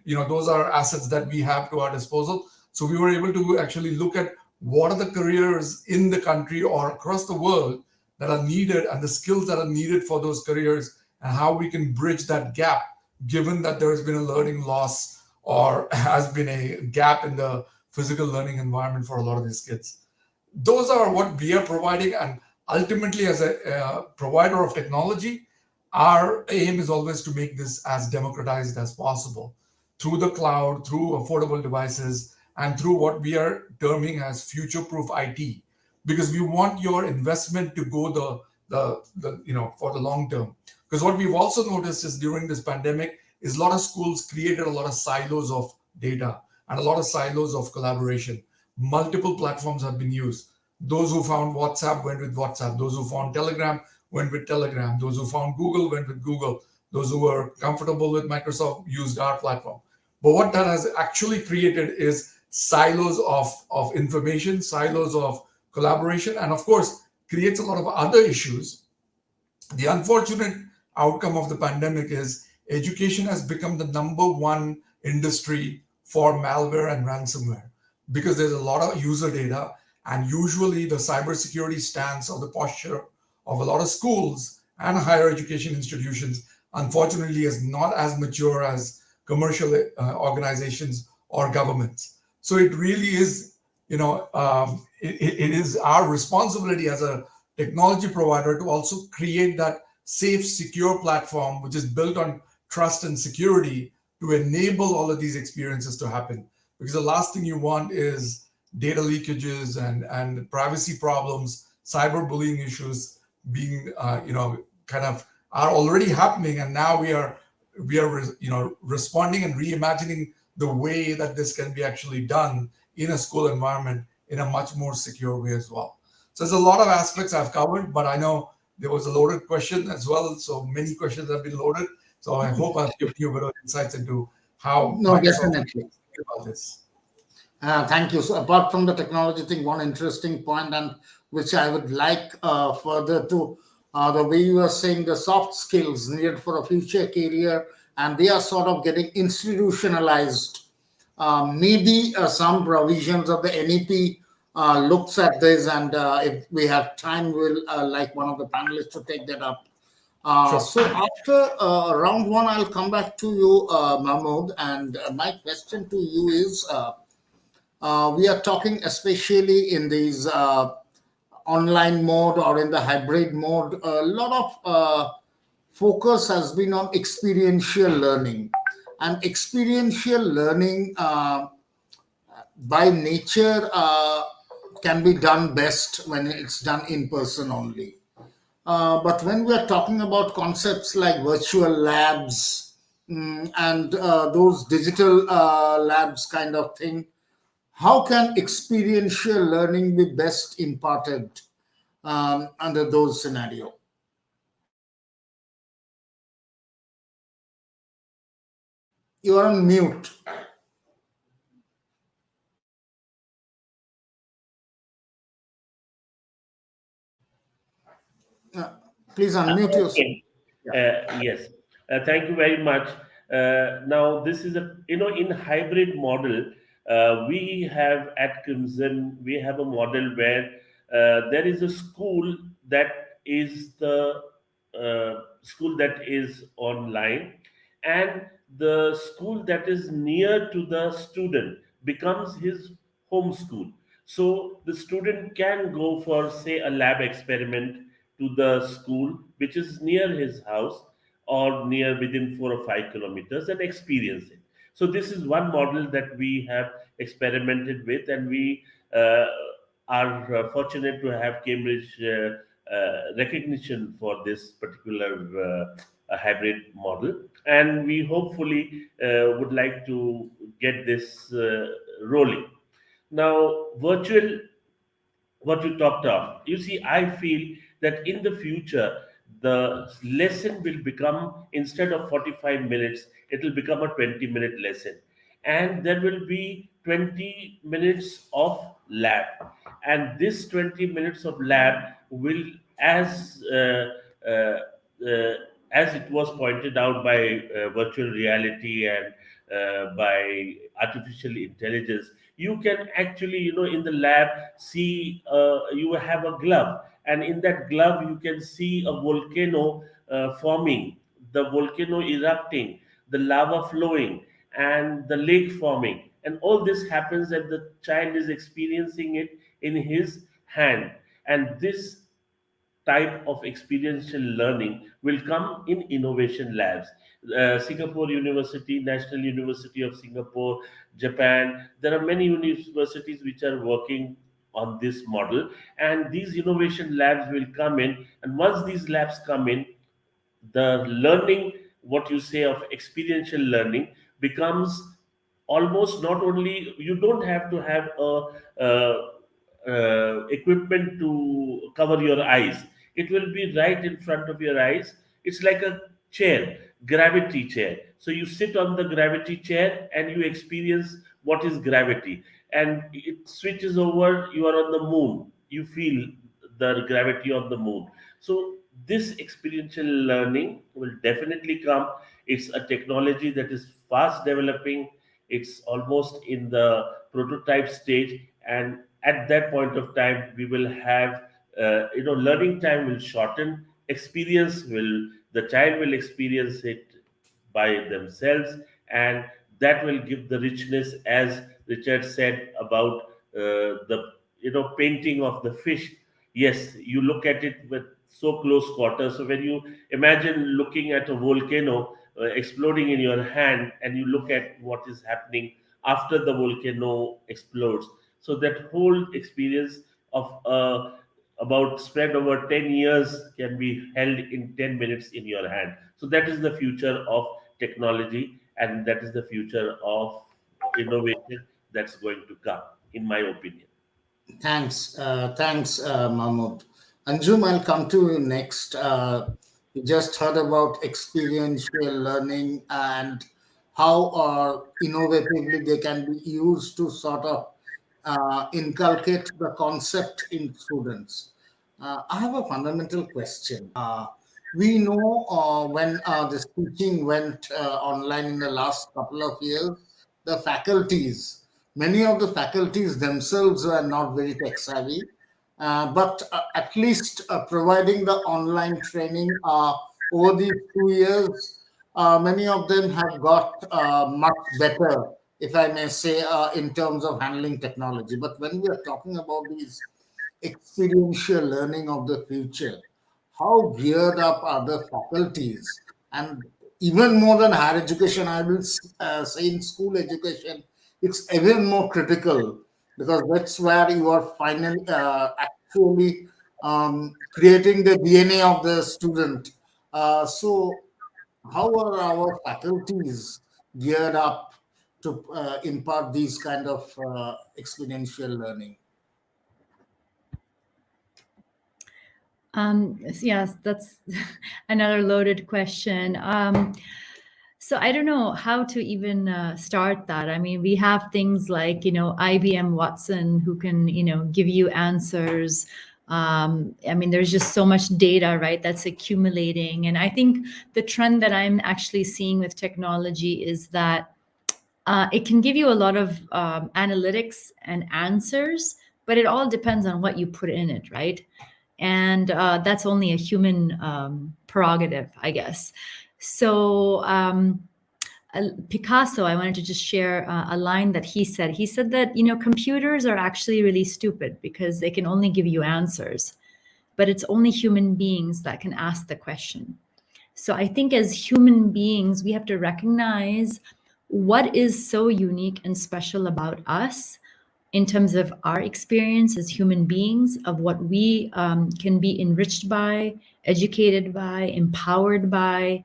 those are assets that we have to our disposal. So we were able to actually look at what are the careers in the country or across the world that are needed and the skills that are needed for those careers, and how we can bridge that gap, given that there has been a learning loss or has been a gap in the physical learning environment for a lot of these kids. Those are what we are providing, and ultimately, as a provider of technology, our aim is always to make this as democratized as possible through the cloud, through affordable devices, and through what we are terming as future-proof IT, because we want your investment to go the for the long term. Because what we've also noticed is during this pandemic is a lot of schools created a lot of silos of data and a lot of silos of collaboration. Multiple platforms have been used. Those who found WhatsApp went with WhatsApp. Those who found Telegram went with Telegram. Those who found Google went with Google. Those who were comfortable with Microsoft used our platform. But what that has actually created is silos of information, silos of collaboration, and of course, creates a lot of other issues. The unfortunate outcome of the pandemic is education has become the number one industry for malware and ransomware because there's a lot of user data, and usually the cybersecurity stance or the posture of a lot of schools and higher education institutions, unfortunately, is not as mature as commercial organizations or governments. So it really is, it is our responsibility as a technology provider to also create that safe, secure platform which is built on trust and security to enable all of these experiences to happen. Because the last thing you want is data leakages and privacy problems, cyberbullying issues being, kind of are already happening, and now we are responding and reimagining the way that this can be actually done in a school environment in a much more secure way as well. So there's a lot of aspects I've covered, but I know there was a loaded question as well. So many questions have been loaded. So I hope I've given you a bit of insights into how No, Microsoft definitely. thinks about this. Thank you. So, apart from the technology thing, one interesting point, and which I would like further to the way you are saying the soft skills needed for a future career, and they are sort of getting institutionalized. Maybe some provisions of the NEP looks at this, and if we have time, we'll like one of the panelists to take that up. Sure. So after round one, I'll come back to you, Mahmood, and my question to you is. We are talking especially in these online mode or in the hybrid mode, a lot of focus has been on experiential learning, and experiential learning by nature can be done best when it's done in person only. But when we are talking about concepts like virtual labs, and those digital labs kind of thing, how can experiential learning be best imparted under those scenarios? You are on mute. Uh, Please unmute yourself. Okay. Yes. Thank you very much. Now, this is in hybrid model, we have at Crimson, we have a model where there is a school that is the school that is online, and the school that is near to the student becomes his home school. So the student can go for, say, a lab experiment to the school which is near his house or near within 4 or 5 kilometers and experience it. So this is one model that we have experimented with, and we are fortunate to have Cambridge recognition for this particular hybrid model, and we hopefully would like to get this rolling. Now, virtual, what you talked of. You see, I feel that in the future, the lesson will become, instead of 45 minutes, it will become a 20-minute lesson. And there will be 20 minutes of lab. And this 20 minutes of lab will, as as it was pointed out by virtual reality and by artificial intelligence, you can actually, in the lab, see, you have a glove, and in that glove you can see a volcano forming, the volcano erupting, the lava flowing, and the lake forming. And all this happens and the child is experiencing it in his hand. And this type of experiential learning will come in innovation labs. Singapore University, National University of Singapore, Japan, there are many universities which are working on this model, and these innovation labs will come in. And once these labs come in, the learning, what you say of experiential learning, becomes almost, not only you don't have to have equipment to cover your eyes, it will be right in front of your eyes. It's like a chair, gravity chair. So you sit on the gravity chair and you experience what is gravity, and it switches over, you are on the moon, you feel the gravity on the moon. So this experiential learning will definitely come. It's a technology that is fast developing. It's almost in the prototype stage, and at that point of time, we will have learning time will shorten. Experience will The child will experience it by themselves, and that will give the richness, as Richard said about the painting of the fish. Yes, you look at it with so close quarters. So when you imagine looking at a volcano exploding in your hand, and you look at what is happening after the volcano explodes, so that whole experience of about spread over 10 years can be held in 10 minutes in your hand. So that is the future of technology, and that is the future of innovation that's going to come, in my opinion. Thanks, Mahmood. Anjum, I'll come to you next. You just heard about experiential learning and how innovatively they can be used to sort of inculcate the concept in students. I have a fundamental question. We know when this teaching went online in the last couple of years, the faculties, many of the faculties themselves were not very tech savvy, but at least providing the online training over these 2 years, many of them have got much better, if I may say, in terms of handling technology. But when we are talking about these experiential learning of the future, how geared up are the faculties? And even more than higher education, I will say in school education, it's even more critical, because that's where you are finally actually creating the DNA of the student. So, how are our faculties geared up to impart these kind of experiential learning? Yes, that's another loaded question. So I don't know how to even start that. I mean, we have things like, IBM Watson, who can, give you answers. I mean, there's just so much data, right, that's accumulating. And I think the trend that I'm actually seeing with technology is that it can give you a lot of analytics and answers, but it all depends on what you put in it, right? And that's only a human prerogative, I guess. So Picasso, I wanted to just share a line that he said. He said that, computers are actually really stupid because they can only give you answers, but it's only human beings that can ask the question. So I think as human beings, we have to recognize what is so unique and special about us in terms of our experience as human beings, of what we can be enriched by, educated by, empowered by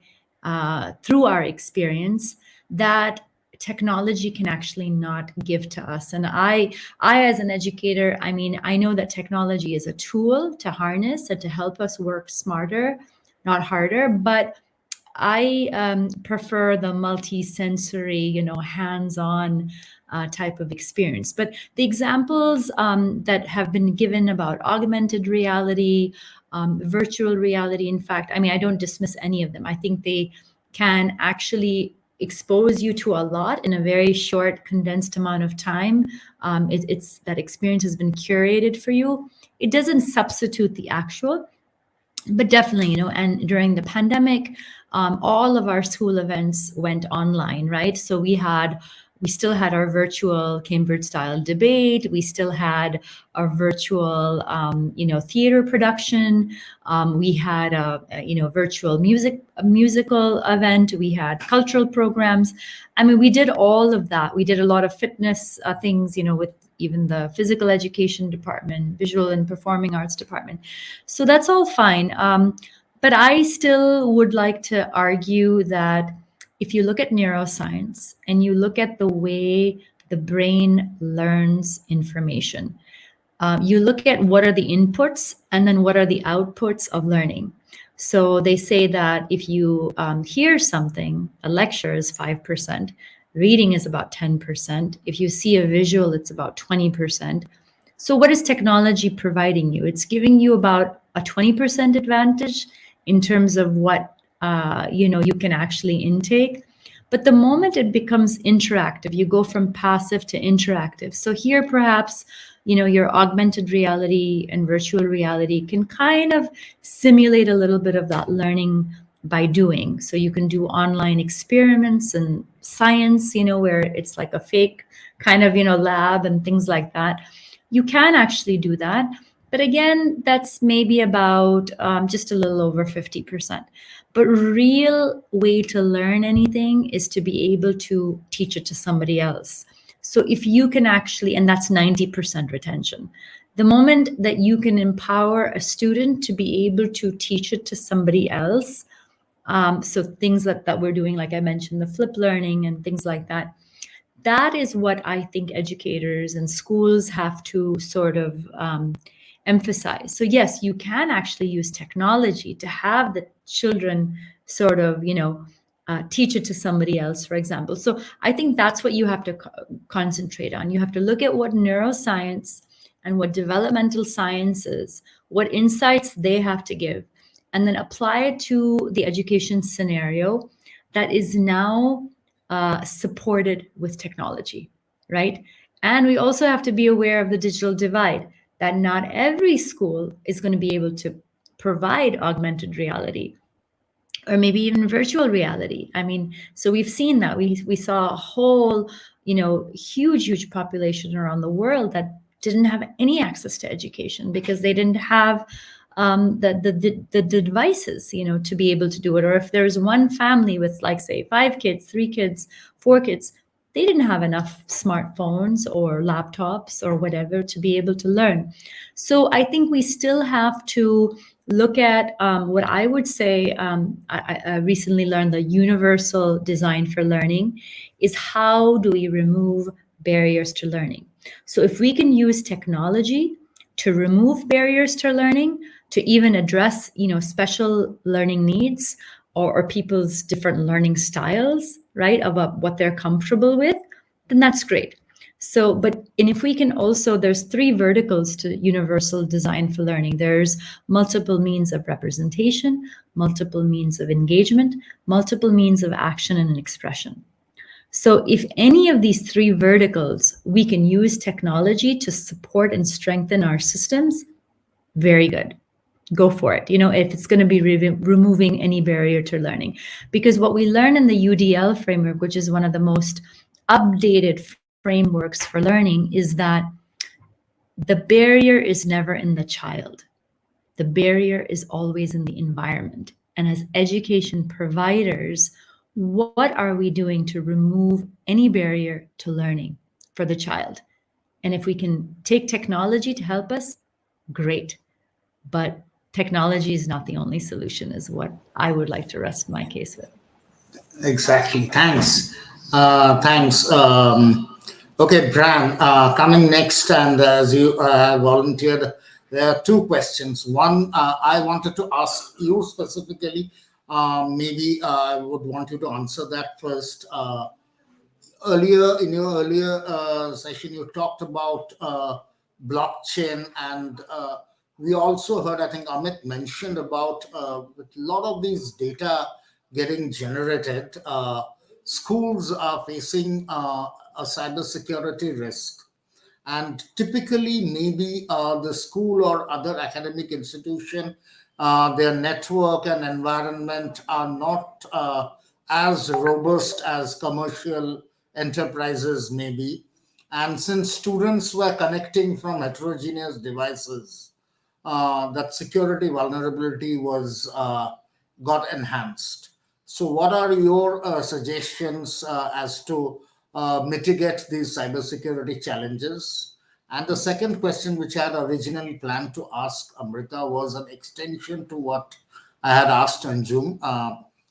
through our experience, that technology can actually not give to us. And I as an educator, I mean, I know that technology is a tool to harness and to help us work smarter, not harder, but I prefer the multi-sensory, hands-on type of experience. But the examples that have been given about augmented reality, virtual reality, in fact, I mean, I don't dismiss any of them. I think they can actually expose you to a lot in a very short, condensed amount of time. It's that experience has been curated for you. It doesn't substitute the actual. but definitely, and during the pandemic, all of our school events went online, right? So we still had our virtual Cambridge style debate. We still had our virtual, theater production. We had a virtual musical event. We had cultural programs. I mean, we did all of that. We did a lot of fitness things, with even the physical education department, visual and performing arts department. So that's all fine. But I still would like to argue that if you look at neuroscience and you look at the way the brain learns information, you look at what are the inputs and then what are the outputs of learning. So they say that if you hear something, a lecture is 5%, reading is about 10%. If you see a visual, it's about 20%. So what is technology providing you? It's giving you about a 20% advantage in terms of what you can actually intake. But the moment it becomes interactive, you go from passive to interactive. So here perhaps your augmented reality and virtual reality can kind of simulate a little bit of that learning by doing. So you can do online experiments and science, where it's like a fake kind of lab and things like that. You can actually do that. But again, that's maybe about just a little over 50%. But real way to learn anything is to be able to teach it to somebody else. So if you can actually, and that's 90% retention, the moment that you can empower a student to be able to teach it to somebody else, so things that we're doing, like I mentioned, the flip learning and things like that, that is what I think educators and schools have to sort of emphasize. So yes, you can actually use technology to have the children sort of, teach it to somebody else, for example. So I think that's what you have to concentrate on. You have to look at what neuroscience and what developmental science is, what insights they have to give, and then apply it to the education scenario that is now supported with technology, right? And we also have to be aware of the digital divide, that not every school is going to be able to provide augmented reality or maybe even virtual reality. I mean, so we've seen that. We saw a whole, huge population around the world that didn't have any access to education because they didn't have the devices, to be able to do it. Or if there's one family with, like, say, 5 kids, 3 kids, 4 kids, they didn't have enough smartphones or laptops or whatever to be able to learn. So I think we still have to look at what I would say, I recently learned the universal design for learning is how do we remove barriers to learning? So if we can use technology to remove barriers to learning, to even address, special learning needs or people's different learning styles, right, about what they're comfortable with, then that's great. So, and if we can also, there's 3 verticals to universal design for learning. There's multiple means of representation, multiple means of engagement, multiple means of action and expression. So if any of these 3 verticals, we can use technology to support and strengthen our systems, very good. Go for it. If it's going to be removing any barrier to learning. Because what we learn in the UDL framework, which is one of the most updated frameworks for learning, is that the barrier is never in the child. The barrier is always in the environment. And as education providers, what are we doing to remove any barrier to learning for the child? And if we can take technology to help us, great. But technology is not the only solution, is what I would like to rest my case with. Exactly. Thanks. Thanks. Okay, Bran, coming next, and as you volunteered, there are 2 questions. One, I wanted to ask you specifically. Maybe I would want you to answer that first. Earlier in your earlier session, you talked about blockchain, and we also heard, I think Amit mentioned about with a lot of these data getting generated, schools are facing a cybersecurity risk. And typically, maybe the school or other academic institution Their network and environment are not as robust as commercial enterprises may be. And since students were connecting from heterogeneous devices, that security vulnerability was got enhanced. So, what are your suggestions as to mitigate these cybersecurity challenges? And the second question, which I had originally planned to ask Amrita, was an extension to what I had asked Anjum.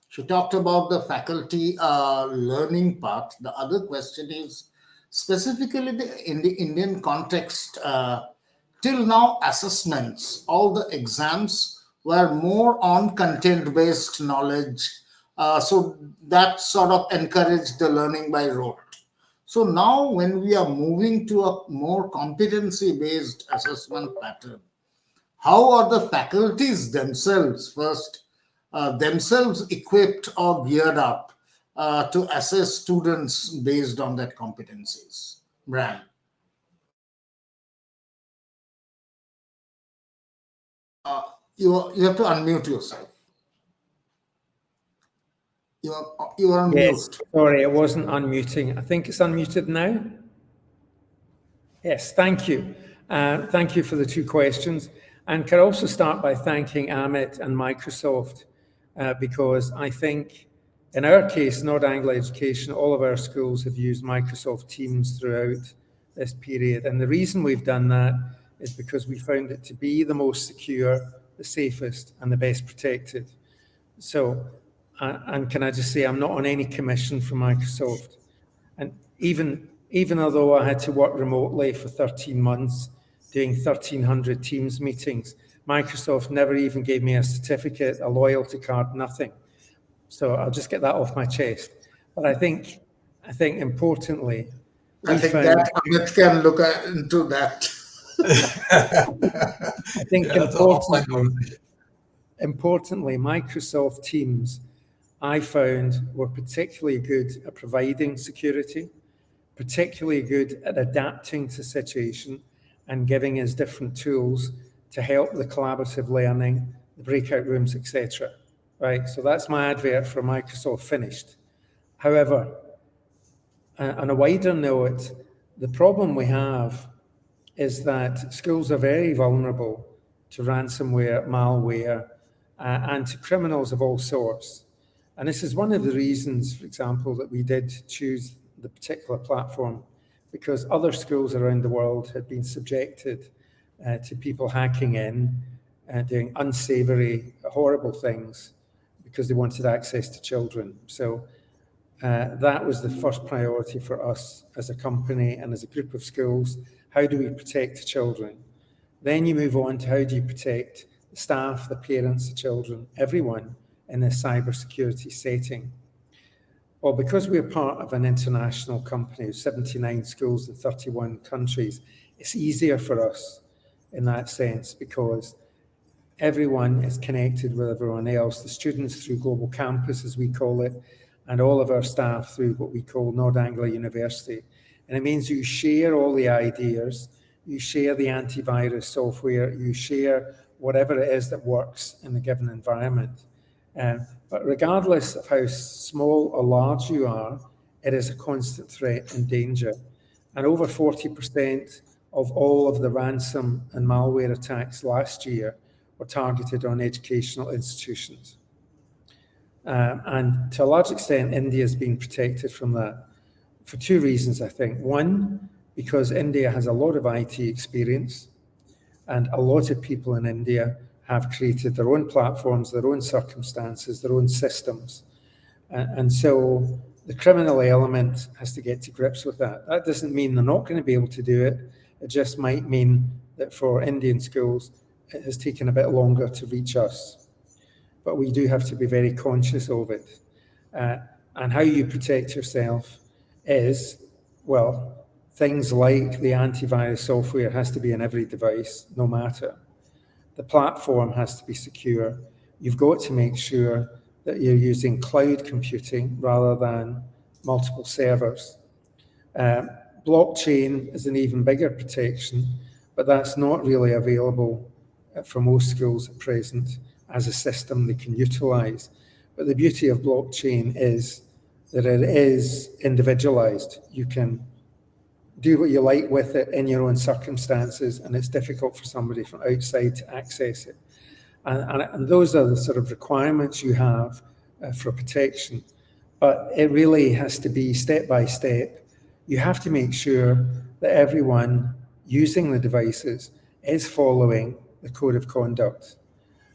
She talked about the faculty learning part. The other question is specifically in the Indian context. Till now, assessments, all the exams were more on content based knowledge. So that sort of encouraged the learning by rote. So now, when we are moving to a more competency based assessment pattern, how are the faculties themselves first, themselves equipped or geared up to assess students based on that competencies? Bran. You have to unmute yourself. You are on Yes, mute. sorry, I wasn't unmuting. I think it's unmuted now. Yes, thank you. Thank you for the two questions. And can I also start by thanking Amit and Microsoft, because I think in our case, North Anglia Education, all of our schools have used Microsoft Teams throughout this period. And the reason we've done that is because we found it to be the most secure, the safest, and the best protected. So, and can I just say, I'm not on any commission from Microsoft. And even although I had to work remotely for 13 months, doing 1,300 Teams meetings, Microsoft never even gave me a certificate, a loyalty card, nothing. So I'll just get that off my chest. But I think importantly, I think that Amit can look into that. I think importantly, Microsoft Teams, I found, were particularly good at providing security, particularly good at adapting to situation and giving us different tools to help the collaborative learning, the breakout rooms, etc. Right, so that's my advert for Microsoft finished. However, on a wider note, the problem we have is that schools are very vulnerable to ransomware, malware, and to criminals of all sorts. And this is one of the reasons, for example, that we did choose the particular platform, because other schools around the world had been subjected to people hacking in, doing unsavory, horrible things because they wanted access to children. So that was the first priority for us as a company and as a group of schools. How do we protect children? Then you move on to how do you protect the staff, the parents, the children, everyone in a cybersecurity setting. Well, because we're part of an international company of 79 schools in 31 countries, it's easier for us in that sense because everyone is connected with everyone else, the students through Global Campus, as we call it, and all of our staff through what we call North Anglia University. And it means you share all the ideas, you share the antivirus software, you share whatever it is that works in the given environment. But regardless of how small or large you are, it is a constant threat and danger. And over 40% of all of the ransom and malware attacks last year were targeted on educational institutions. And to a large extent, India has been protected from that for two reasons, I think. One, because India has a lot of IT experience, and a lot of people in India have created their own platforms, their own circumstances, their own systems. And so the criminal element has to get to grips with that. That doesn't mean they're not going to be able to do it. It just might mean that for Indian schools, it has taken a bit longer to reach us. But we do have to be very conscious of it. And how you protect yourself is, well, things like the antivirus software has to be in every device, no matter. The platform has to be secure. You've got to make sure that you're using cloud computing rather than multiple servers. Blockchain is an even bigger protection, but that's not really available for most schools at present. as a system they can utilize. But the beauty of blockchain is that it is individualized. You can do what you like with it in your own circumstances, and it's difficult for somebody from outside to access it. And those are the sort of requirements you have for protection. But it really has to be step by step. You have to make sure that everyone using the devices is following the code of conduct.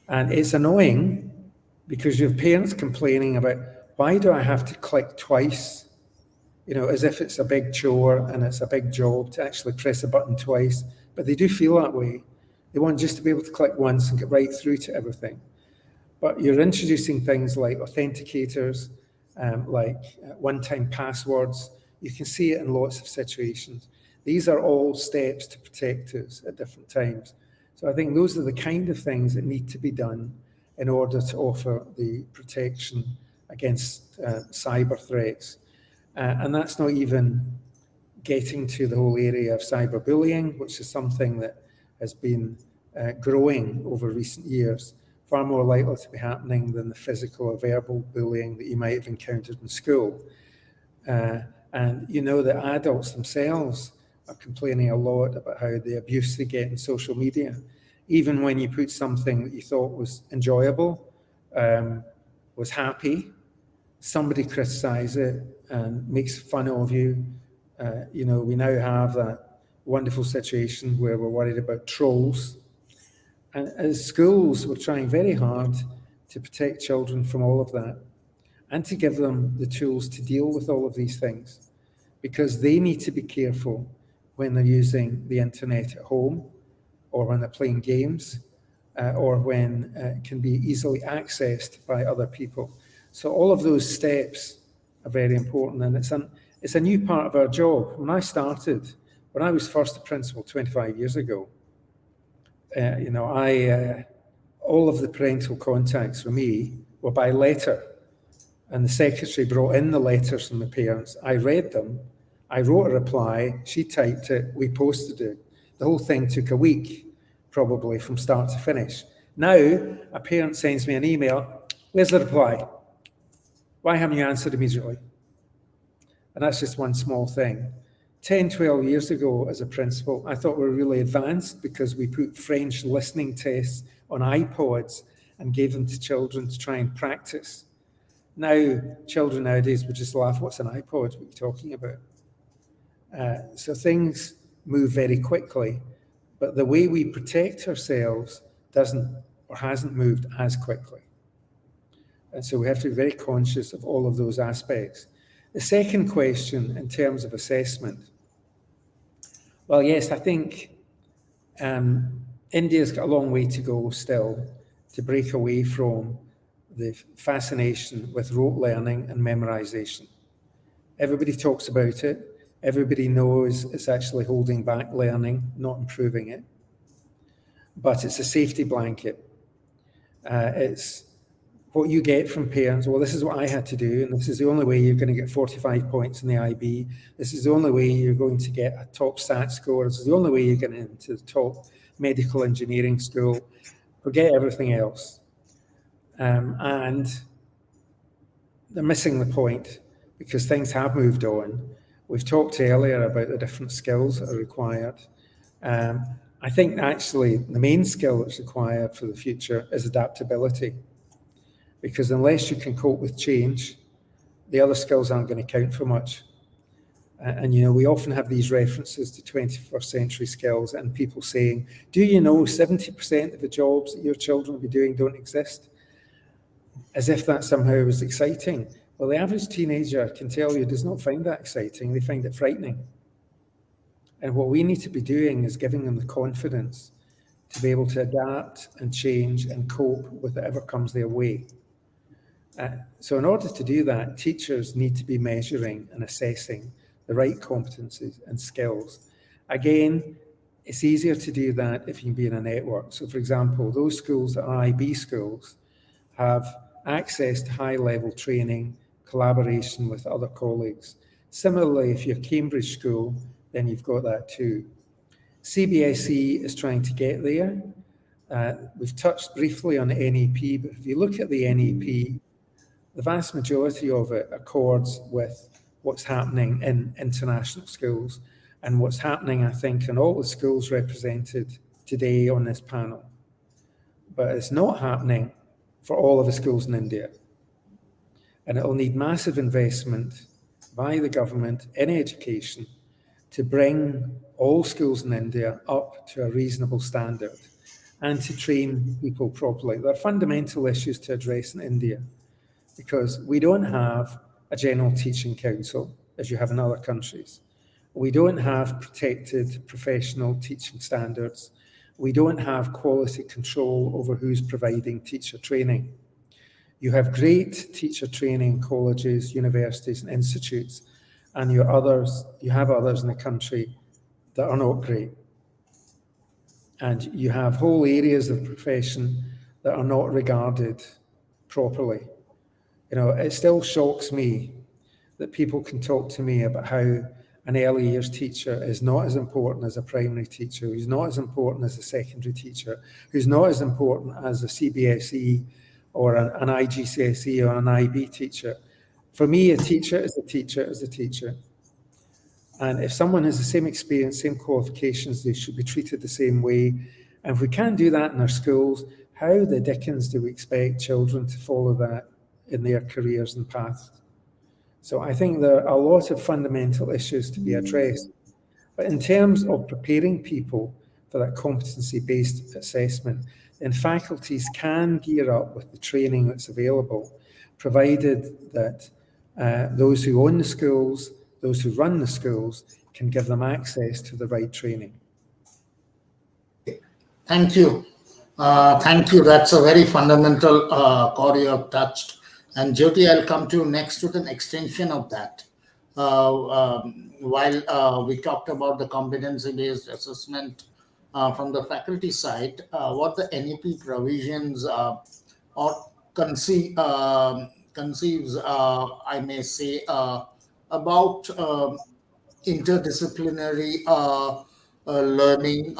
And it's annoying because you have parents complaining about, why do I have to click twice? You know, as if it's a big chore and it's a big job to actually press a button twice. But they do feel that way. They want just to be able to click once and get right through to everything. But you're introducing things like authenticators, like one-time passwords. You can see it in lots of situations. These are all steps to protect us at different times. So I think those are the kind of things that need to be done in order to offer the protection against cyber threats. And that's not even getting to the whole area of cyberbullying, which is something that has been growing over recent years, far more likely to be happening than the physical or verbal bullying that you might have encountered in school. And you know that adults themselves are complaining a lot about how the abuse they get in social media. Even when you put something that you thought was enjoyable, was happy, somebody criticizes it and makes fun of you. You know, we now have that wonderful situation where we're worried about trolls. And as schools, we're trying very hard to protect children from all of that and to give them the tools to deal with all of these things, because they need to be careful when they're using the internet at home or when they're playing games or when it can be easily accessed by other people. So all of those steps are very important, and it's a new part of our job. When I was first a principal 25 years ago, you know, all of the parental contacts for me were by letter, and the secretary brought in the letters from the parents. I read them, I wrote a reply, she typed it, we posted it. The whole thing took a week, probably from start to finish. Now, a parent sends me an email, where's the reply? Why haven't you answered immediately? And that's just one small thing. 10, 12 years ago as a principal, I thought we were really advanced because we put French listening tests on iPods and gave them to children to try and practice. Now, children nowadays would just laugh, what's an iPod? What are you talking about? So things move very quickly, but the way we protect ourselves doesn't or hasn't moved as quickly. And so we have to be very conscious of all of those aspects. The second question in terms of assessment, well, yes, I think India's got a long way to go still to break away from the fascination with rote learning and memorization. Everybody talks about it. Everybody knows it's actually holding back learning, not improving it. But it's a safety blanket. It's what you get from parents. Well, this is what I had to do, and this is the only way you're going to get 45 points in the IB. This is the only way you're going to get a top SAT score. This is the only way you're getting into the top medical engineering school. Forget everything else. And they're missing the point because things have moved on. We've talked earlier about the different skills that are required. I think actually the main skill that's required for the future is adaptability, because unless you can cope with change, the other skills aren't going to count for much. And you know, we often have these references to 21st century skills and people saying, do you know 70% of the jobs that your children will be doing don't exist? As if that somehow is exciting. Well, the average teenager can tell you does not find that exciting, they find it frightening. And what we need to be doing is giving them the confidence to be able to adapt and change and cope with whatever comes their way. So in order to do that, teachers need to be measuring and assessing the right competencies and skills. Again, it's easier to do that if you can be in a network. So for example, those schools that are IB schools have access to high-level training, collaboration with other colleagues. Similarly, if you're a Cambridge school, then you've got that too. CBSE is trying to get there, We've touched briefly on the NEP, but if you look at the NEP, the vast majority of it accords with what's happening in international schools and what's happening, I think, in all the schools represented today on this panel. But it's not happening for all of the schools in India. And it'll need massive investment by the government in education to bring all schools in India up to a reasonable standard and to train people properly. There are fundamental issues to address in India because we don't have a general teaching council as you have in other countries. We don't have protected professional teaching standards. We don't have quality control over who's providing teacher training. You have great teacher training colleges, universities, and institutes, and you have others in the country that are not great. And you have whole areas of profession that are not regarded properly. It still shocks me that people can talk to me about how an early years teacher is not as important as a primary teacher, who's not as important as a secondary teacher, who's not as important as a CBSE or an IGCSE or an IB teacher. For me, a teacher is a teacher is a teacher. And if someone has the same experience, same qualifications, they should be treated the same way. And if we can't do that in our schools, how the dickens do we expect children to follow that in their careers and paths? So I think there are a lot of fundamental issues to be addressed. But in terms of preparing people for that competency-based assessment, then faculties can gear up with the training that's available, provided that those who own the schools, those who run the schools, can give them access to the right training. Thank you. Thank you. That's a very fundamental core you have touched. And Jyoti, I'll come to you next with an extension of that. While we talked about the competency-based assessment from the faculty side, what the NEP provisions or conceives, I may say, about interdisciplinary learning.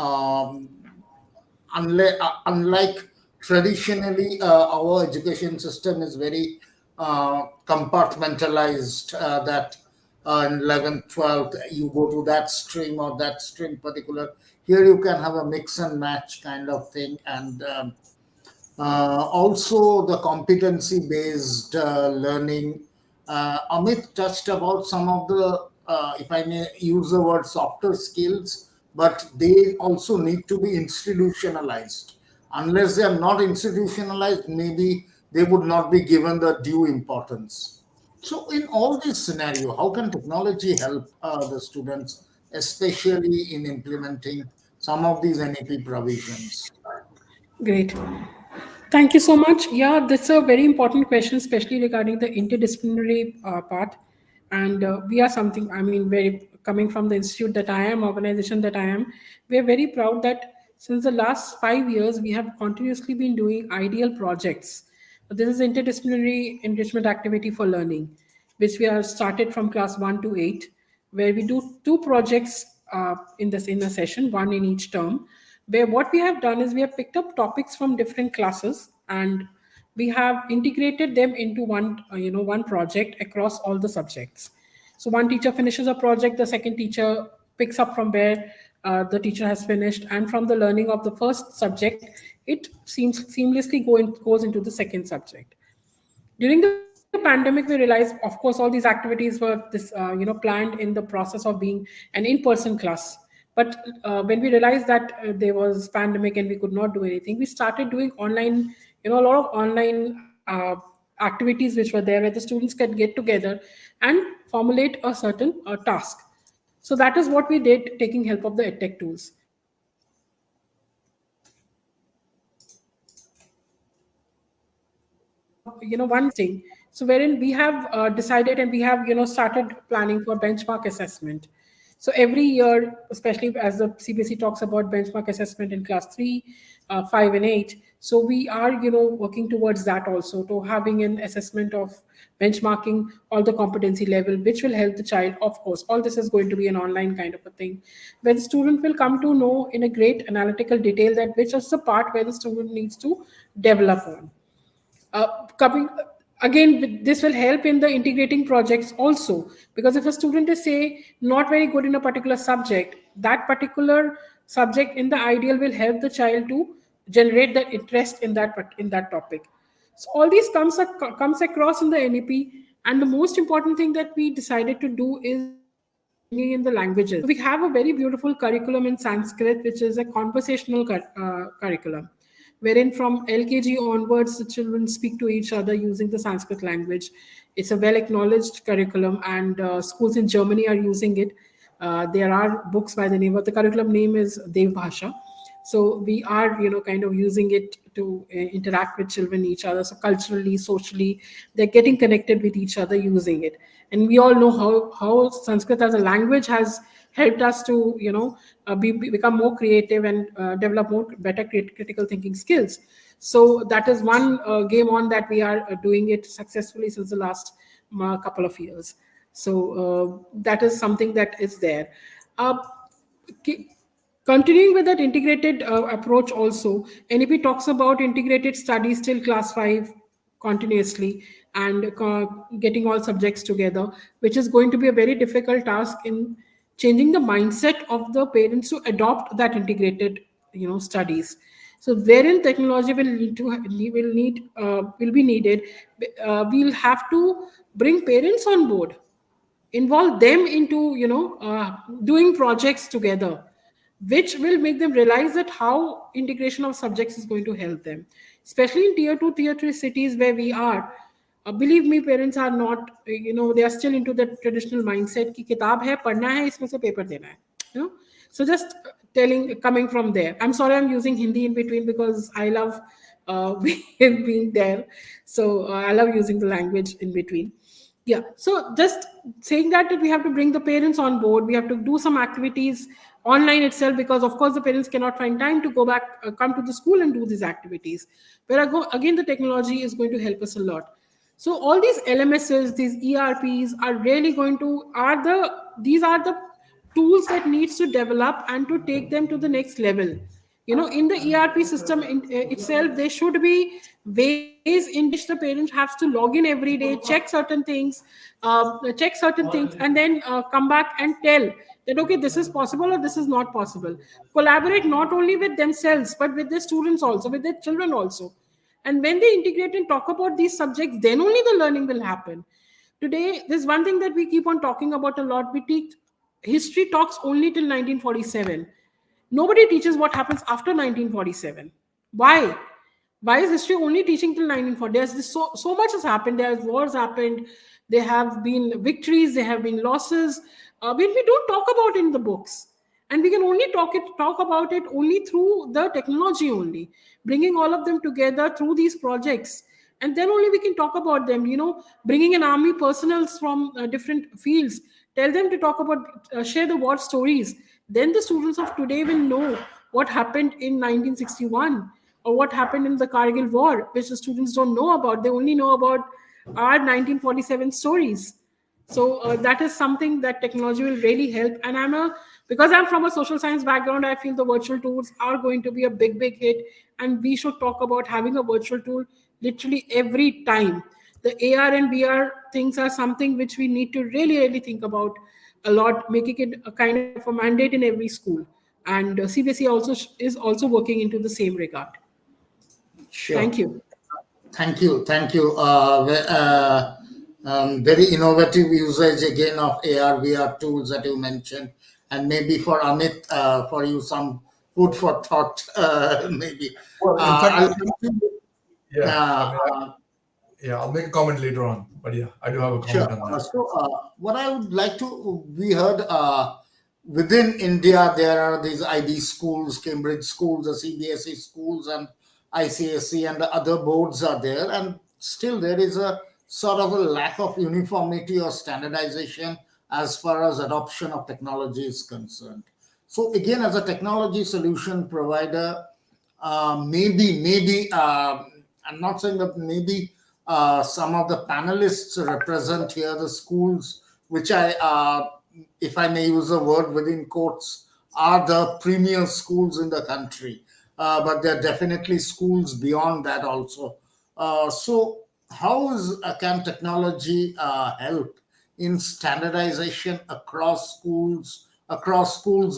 Unlike traditionally, our education system is very compartmentalized, that in 11th, 12th, you go to that stream or that stream particular. Here you can have a mix and match kind of thing. And also the competency-based learning. Amit touched about some of the, if I may use the word, softer skills, but they also need to be institutionalized. Unless they are not institutionalized, maybe they would not be given the due importance. So in all this scenario, how can technology help the students, especially in implementing some of these NEP provisions? Great. Thank you so much. Yeah, that's a very important question, especially regarding the interdisciplinary part. And we are something, I mean, very coming from the institute that I am, organization that I am, we are very proud that since the last 5 years, we have continuously been doing ideal projects. This is interdisciplinary enrichment activity for learning, which we have started from class 1 to 8, where we do 2 projects in a session, 1 in each term, where what we have done is we have picked up topics from different classes and we have integrated them into one project across all the subjects. So one teacher finishes a project, the second teacher picks up from where the teacher has finished, and from the learning of the first subject, it seamlessly goes into the second subject. During the pandemic, we realized, of course, all these activities were planned in the process of being an in-person class. But when we realized that there was pandemic and we could not do anything, we started doing online, a lot of online activities which were there where the students could get together and formulate a certain task. So that is what we did, taking help of the edtech tools. One thing, so wherein we have decided and we have started planning for benchmark assessment. So every year, especially as the CBSE talks about benchmark assessment in class 3, 5 and 8, So we are, working towards that also, to having an assessment of benchmarking all the competency level, which will help the child. Of course, all this is going to be an online kind of a thing, where the student will come to know in a great analytical detail that which is the part where the student needs to develop on. Coming again, this will help in the integrating projects also, because if a student is, say, not very good in a particular subject, that particular subject in the ideal will help the child to generate that interest in that topic. So all these comes across in the NEP. And the most important thing that we decided to do is bringing in the languages. So we have a very beautiful curriculum in Sanskrit, which is a conversational curriculum, wherein from LKG onwards, the children speak to each other using the Sanskrit language. It's a well acknowledged curriculum, and schools in Germany are using it. There are books by the name of the curriculum name is Dev Bhasha. So we are, kind of using it to interact with children, each other. So culturally, socially, they're getting connected with each other using it. And we all know how Sanskrit as a language has helped us to, become more creative and develop more better critical thinking skills. So that is one game on that we are doing it successfully since the last couple of years. So that is something that is there. Uh, ki- Continuing with that integrated approach also, NEP talks about integrated studies till class 5 continuously, and getting all subjects together, which is going to be a very difficult task in changing the mindset of the parents to adopt that integrated, studies. So wherein technology will be needed, we'll have to bring parents on board, involve them into, doing projects together, which will make them realize that how integration of subjects is going to help them, especially in tier 2 tier 3 cities where we are. Believe me, parents are not, they are still into the traditional mindset ki kitab hai, padhna hai, isme se paper dena hai, so just telling, coming from there. I'm sorry, I'm using Hindi in between because I love being there. So I love using the language in between. Yeah, so just saying that we have to bring the parents on board, we have to do some activities online itself, because of course the parents cannot find time to go back, come to the school and do these activities, where again the technology is going to help us a lot. So all these LMSs, these ERPs are really going to these are the tools that needs to develop and to take them to the next level. In the ERP system itself, there should be ways in which the parent has to log in every day, check certain things, and then come back and tell that okay, this is possible or this is not possible. Collaborate not only with themselves but with their students also, with their children also. And when they integrate and talk about these subjects, then only the learning will happen. Today, there's one thing that we keep on talking about a lot. We teach history talks only till 1947. Nobody teaches what happens after 1947. Why? Why is history only teaching till 1940? There's so much has happened. There's wars happened. There have been victories. There have been losses. We don't talk about it in the books, and we can only talk about it only through the technology only, bringing all of them together through these projects, and then only we can talk about them. Bringing an army personals from different fields, tell them to talk about, share the war stories. Then the students of today will know what happened in 1961 or what happened in the Kargil war, which the students don't know about. They only know about our 1947 stories. So that is something that technology will really help. And because I'm from a social science background, I feel the virtual tools are going to be a big hit, and we should talk about having a virtual tool literally every time. The AR and VR things are something which we need to really think about a lot, making it a kind of a mandate in every school. And CBSE is also working into the same regard. Sure. Thank you. Thank you. Very innovative usage again of AR, VR tools that you mentioned, and maybe for Amit, for you some food for thought. Maybe Well, in fact, I'll come to yeah, I uh, mean, yeah, I'll make a comment later on, but yeah, I do have a sure. comment on that. What I would like to, we heard within India there are these IB schools, Cambridge schools, the CBSE schools, and ICSE, and the other boards are there, and still there is a sort of a lack of uniformity or standardization as far as adoption of technology is concerned. So again, as a technology solution provider, maybe I'm not saying that maybe some of the panelists represent here the schools which if I may use a word within quotes, are the premier schools in the country. But there are definitely schools beyond that also. So, how can technology help in standardization across schools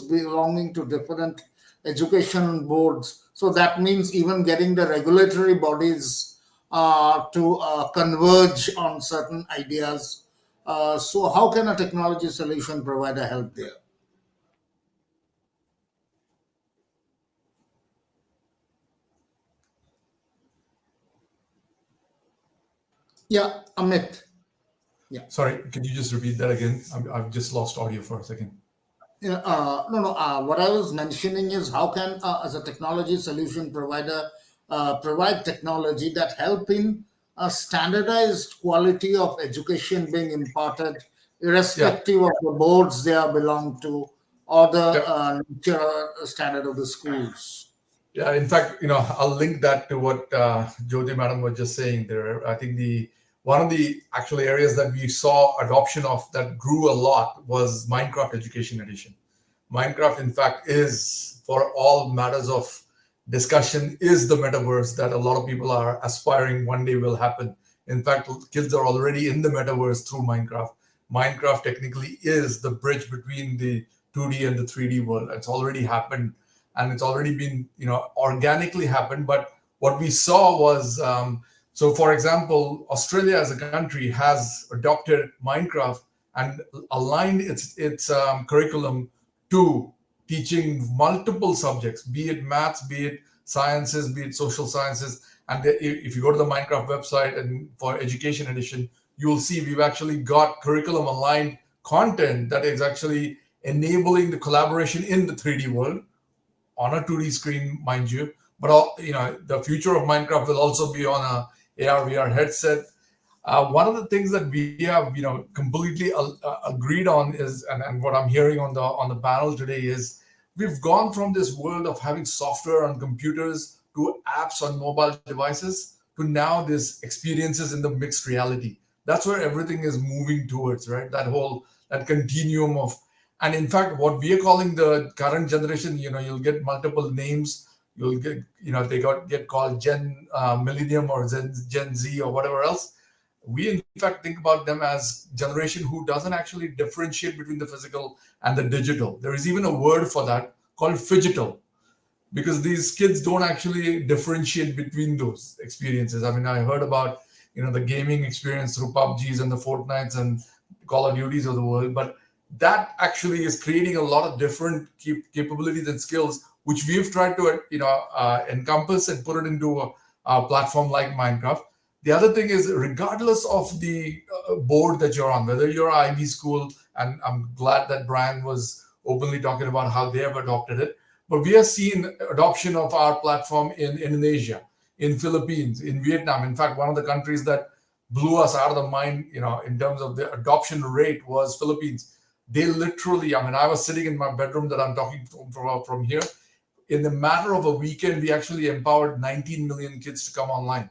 belonging to different education boards? So that means even getting the regulatory bodies to converge on certain ideas. So, how can a technology solution provider help there? Yeah, Amit. Yeah. Sorry, could you just repeat that again? I've just lost audio for a second. Yeah, no, no. What I was mentioning is how can, as a technology solution provider, provide technology that help in a standardized quality of education being imparted, Yeah, irrespective of the boards they are belong to or the yeah. nature or standard of the schools. Yeah, in fact, I'll link that to what Jyoti Madam was just saying there. I think the one of the actual areas that we saw adoption of that grew a lot was Minecraft Education Edition. Minecraft, in fact, is for all matters of discussion, is the metaverse that a lot of people are aspiring one day will happen. In fact, kids are already in the metaverse through Minecraft. Minecraft technically is the bridge between the 2D and the 3D world. It's already happened, and it's already been organically happened. But what we saw was so for example, Australia as a country has adopted Minecraft and aligned its curriculum to teaching multiple subjects, be it maths, be it sciences, be it social sciences. And if you go to the Minecraft website and for education edition, you will see we've actually got curriculum aligned content that is actually enabling the collaboration in the 3D world on a 2D screen, mind you. But the future of Minecraft will also be on a AR VR headset. One of the things that we have, completely agreed on is, and what I'm hearing on the panel today is, we've gone from this world of having software on computers to apps on mobile devices to now this experiences in the mixed reality. That's where everything is moving towards, right? That continuum of, and in fact, what we are calling the current generation, you'll get multiple names. You'll get, get called Millennium or Gen Z or whatever else. We in fact think about them as generation who doesn't actually differentiate between the physical and the digital. There is even a word for that called phygital, because these kids don't actually differentiate between those experiences. I mean, I heard about the gaming experience through PUBGs and the Fortnites and Call of Duties of the world, but that actually is creating a lot of different capabilities and skills, which we've tried to encompass and put it into a platform like Minecraft. The other thing is, regardless of the board that you're on, whether you're an IB school, and I'm glad that Brian was openly talking about how they have adopted it, but we have seen adoption of our platform in Indonesia, in Philippines, in Vietnam. In fact, one of the countries that blew us out of the mind, in terms of the adoption rate was Philippines. They literally, I was sitting in my bedroom that I'm talking from here. In the matter of a weekend, we actually empowered 19 million kids to come online.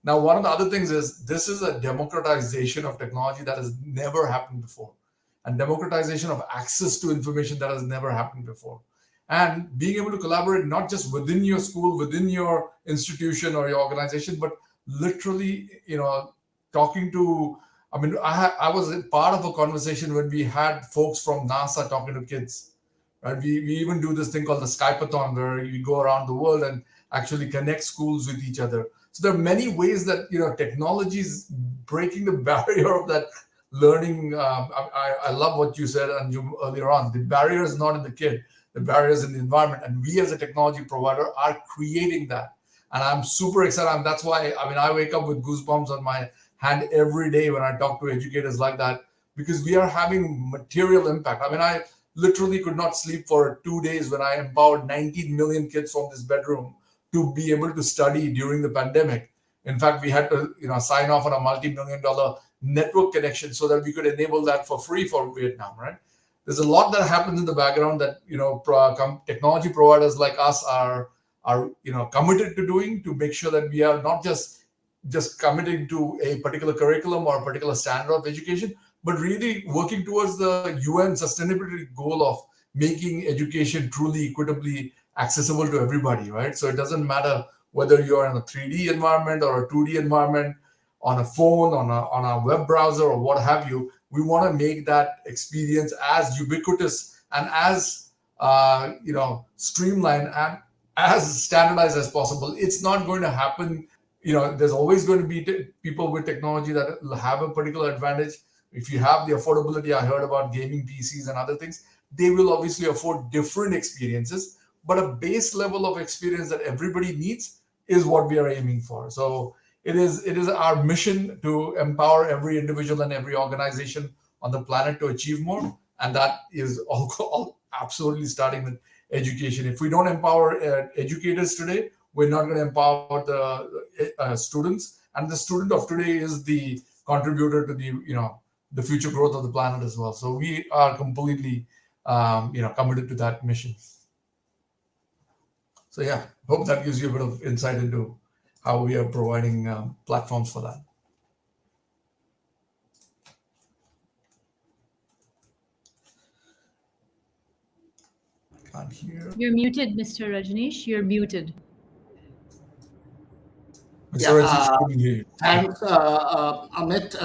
Now, one of the other things is, this is a democratization of technology that has never happened before, and democratization of access to information that has never happened before. And being able to collaborate not just within your school, within your institution or your organization, but literally, talking to, I was part of a conversation when we had folks from NASA talking to kids. Right? We even do this thing called the Skype-a-thon, where you go around the world and actually connect schools with each other. So there are many ways that technology is breaking the barrier of that learning. I love what you said, Anju, earlier on. The barrier is not in the kid, the barrier is in the environment, and we as a technology provider are creating that. And I'm super excited. And that's why I wake up with goosebumps on my hand every day when I talk to educators like that, because we are having material impact. I literally could not sleep for 2 days when I empowered 19 million kids from this bedroom to be able to study during the pandemic. In fact, we had to sign off on a multi-million-dollar network connection so that we could enable that for free for Vietnam, right? There's a lot that happens in the background that technology providers like us are are committed to doing, to make sure that we are not just committing to a particular curriculum or a particular standard of education, but really working towards the UN sustainability goal of making education truly equitably accessible to everybody, right? So it doesn't matter whether you're in a 3D environment or a 2D environment, on a phone, on a web browser, or what have you. We want to make that experience as ubiquitous and as streamlined and as standardized as possible. It's not going to happen. There's always going to be people with technology that will have a particular advantage. If you have the affordability, I heard about gaming PCs and other things, they will obviously afford different experiences, but a base level of experience that everybody needs is what we are aiming for. So it is our mission to empower every individual and every organization on the planet to achieve more, and that is all absolutely starting with education. If we don't empower educators today, we're not going to empower the students, and the student of today is the contributor to the future growth of the planet as well. So we are completely committed to that mission. So yeah, hope that gives you a bit of insight into how we are providing platforms for that. Can't hear. You're muted, Mr. Rajneesh. You're muted. Thanks, Amit.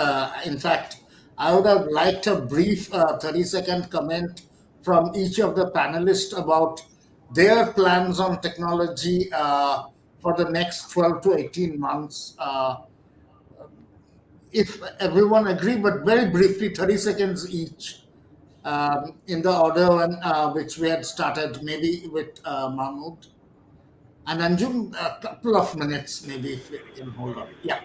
In fact, I would have liked a brief 30-second comment from each of the panelists about their plans on technology for the next 12 to 18 months. If everyone agree, but very briefly, 30 seconds each, in the order which we had started, maybe with Mahmood. And Anjum, a couple of minutes, maybe, if we can hold on. Yeah.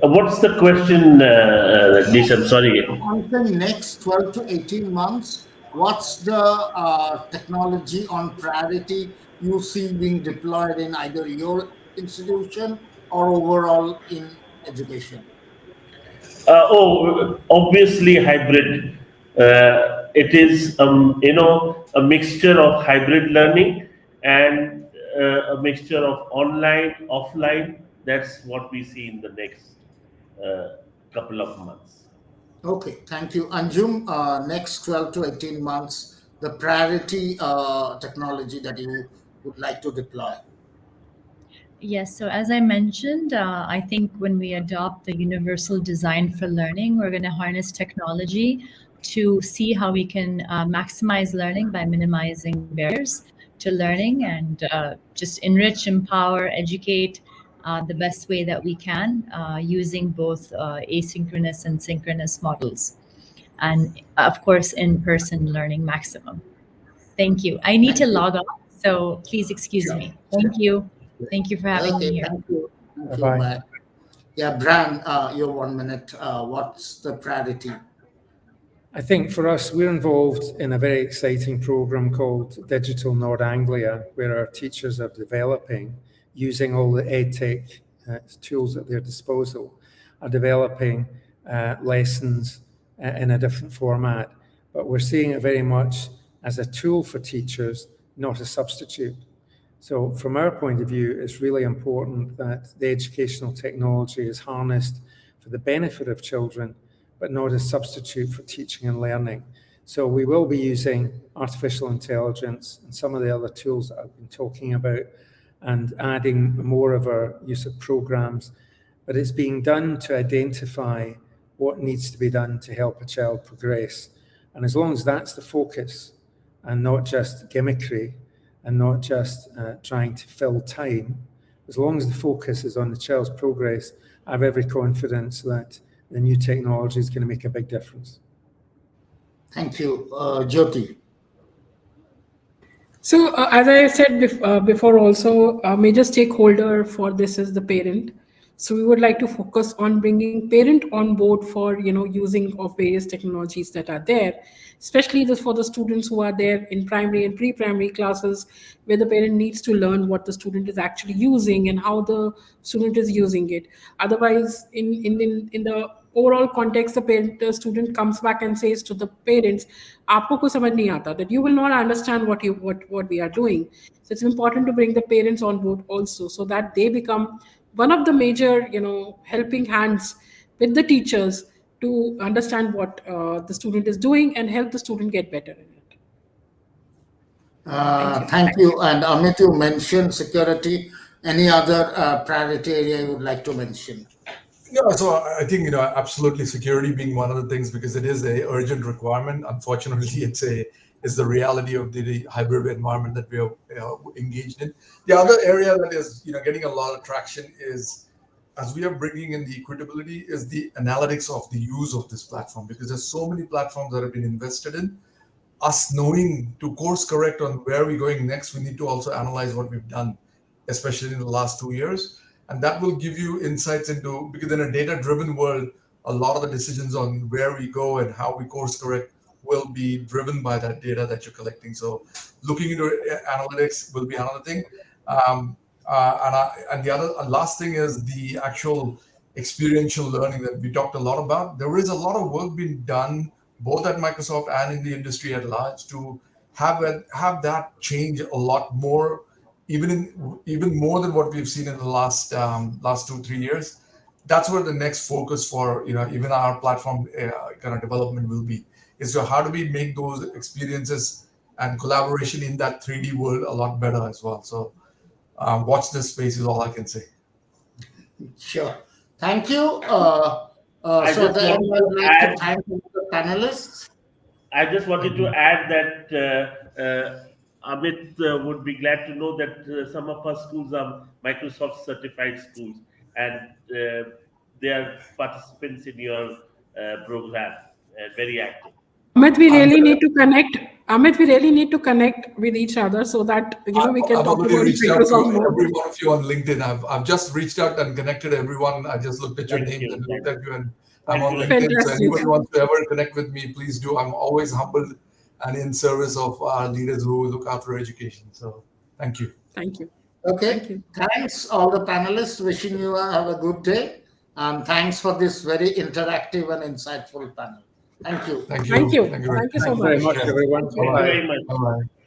What's the question, Rajneesh? I'm sorry. On the next 12 to 18 months, what's the technology on priority you see being deployed in either your institution or overall in education? Obviously hybrid. It is, a mixture of hybrid learning and a mixture of online, offline. That's what we see in the next couple of months. Okay, thank you. Anjum, next 12 to 18 months, the priority technology that you would like to deploy. Yes, so as I mentioned, I think when we adopt the universal design for learning, we're going to harness technology to see how we can maximize learning by minimizing barriers to learning and just enrich, empower, educate the best way that we can using both asynchronous and synchronous models. And of course, in-person learning maximum. Thank you. I need to log off, so please excuse me. Thank you. Thank you for having me here. Thank you. Bye. Yeah, Bran, your 1 minute. What's the priority? I think for us, we're involved in a very exciting program called Digital North Anglia, where our teachers are developing, using all the EdTech tools at their disposal, are developing lessons in a different format. But we're seeing it very much as a tool for teachers, not a substitute. So from our point of view, it's really important that the educational technology is harnessed for the benefit of children, but not a substitute for teaching and learning. So we will be using artificial intelligence and some of the other tools that I've been talking about and adding more of our use of programs, but it's being done to identify what needs to be done to help a child progress. And as long as that's the focus and not just gimmickry, and not just trying to fill time, as long as the focus is on the child's progress, I have every confidence that the new technology is going to make a big difference. Thank you. Jyoti. So as I said before also, a major stakeholder for this is the parent. So we would like to focus on bringing parent on board for using of various technologies that are there, especially this for the students who are there in primary and pre-primary classes, where the parent needs to learn what the student is actually using and how the student is using it. Otherwise, in the overall context, the student comes back and says to the parents, "Aapko kuch samajh nahi aata," that you will not understand what we are doing. So it's important to bring the parents on board also, so that they become one of the major, helping hands with the teachers to understand what the student is doing and help the student get better in it. Thank you. Thank you. And Amit, you mentioned security. Any other priority area you would like to mention? Yeah, so I think absolutely security being one of the things, because it is a urgent requirement. Unfortunately, it's the reality of the hybrid environment that we are engaged in. The other area that is getting a lot of traction is, as we are bringing in the equitability, is the analytics of the use of this platform, because there's so many platforms that have been invested in. Us knowing to course correct on where we're going next, we need to also analyze what we've done, especially in the last 2 years. And that will give you insights into, because in a data-driven world, a lot of the decisions on where we go and how we course correct will be driven by that data that you're collecting. So looking into analytics will be another thing. And the other last thing is the actual experiential learning that we talked a lot about. There is a lot of work being done both at Microsoft and in the industry at large to have that change a lot more, even more than what we've seen in the last 2-3 years. That's where the next focus for even our platform kind of development will be, is so how do we make those experiences and collaboration in that 3D world a lot better as well. So watch this space is all I can say. Sure. Thank you. I So just the end, wanted I would to like to add. thank the panelists. I just wanted to add that Amit would be glad to know that some of our schools are Microsoft certified schools, and they are participants in your program, very active. Amit, we really need to connect. Amit, we really need to connect with each other so that we can I've talk already about reached out to Microsoft more. every one of you on LinkedIn. I've just reached out and connected everyone. I just looked at your Thank names you. and looked at you, and Thank I'm on you. LinkedIn. So Fantastic. anybody wants to ever connect with me, please do. I'm always humbled and in service of our leaders who look after education. So thank you. Thank you. Okay. Thank you. Thanks, all the panelists. Wishing you have a good day. And thanks for this very interactive and insightful panel. Thank you. Thank you. Thank you. Thank you very Thank you so Thanks very much. much, everyone. Thank you. Thank you Bye-bye. very much. Bye-bye.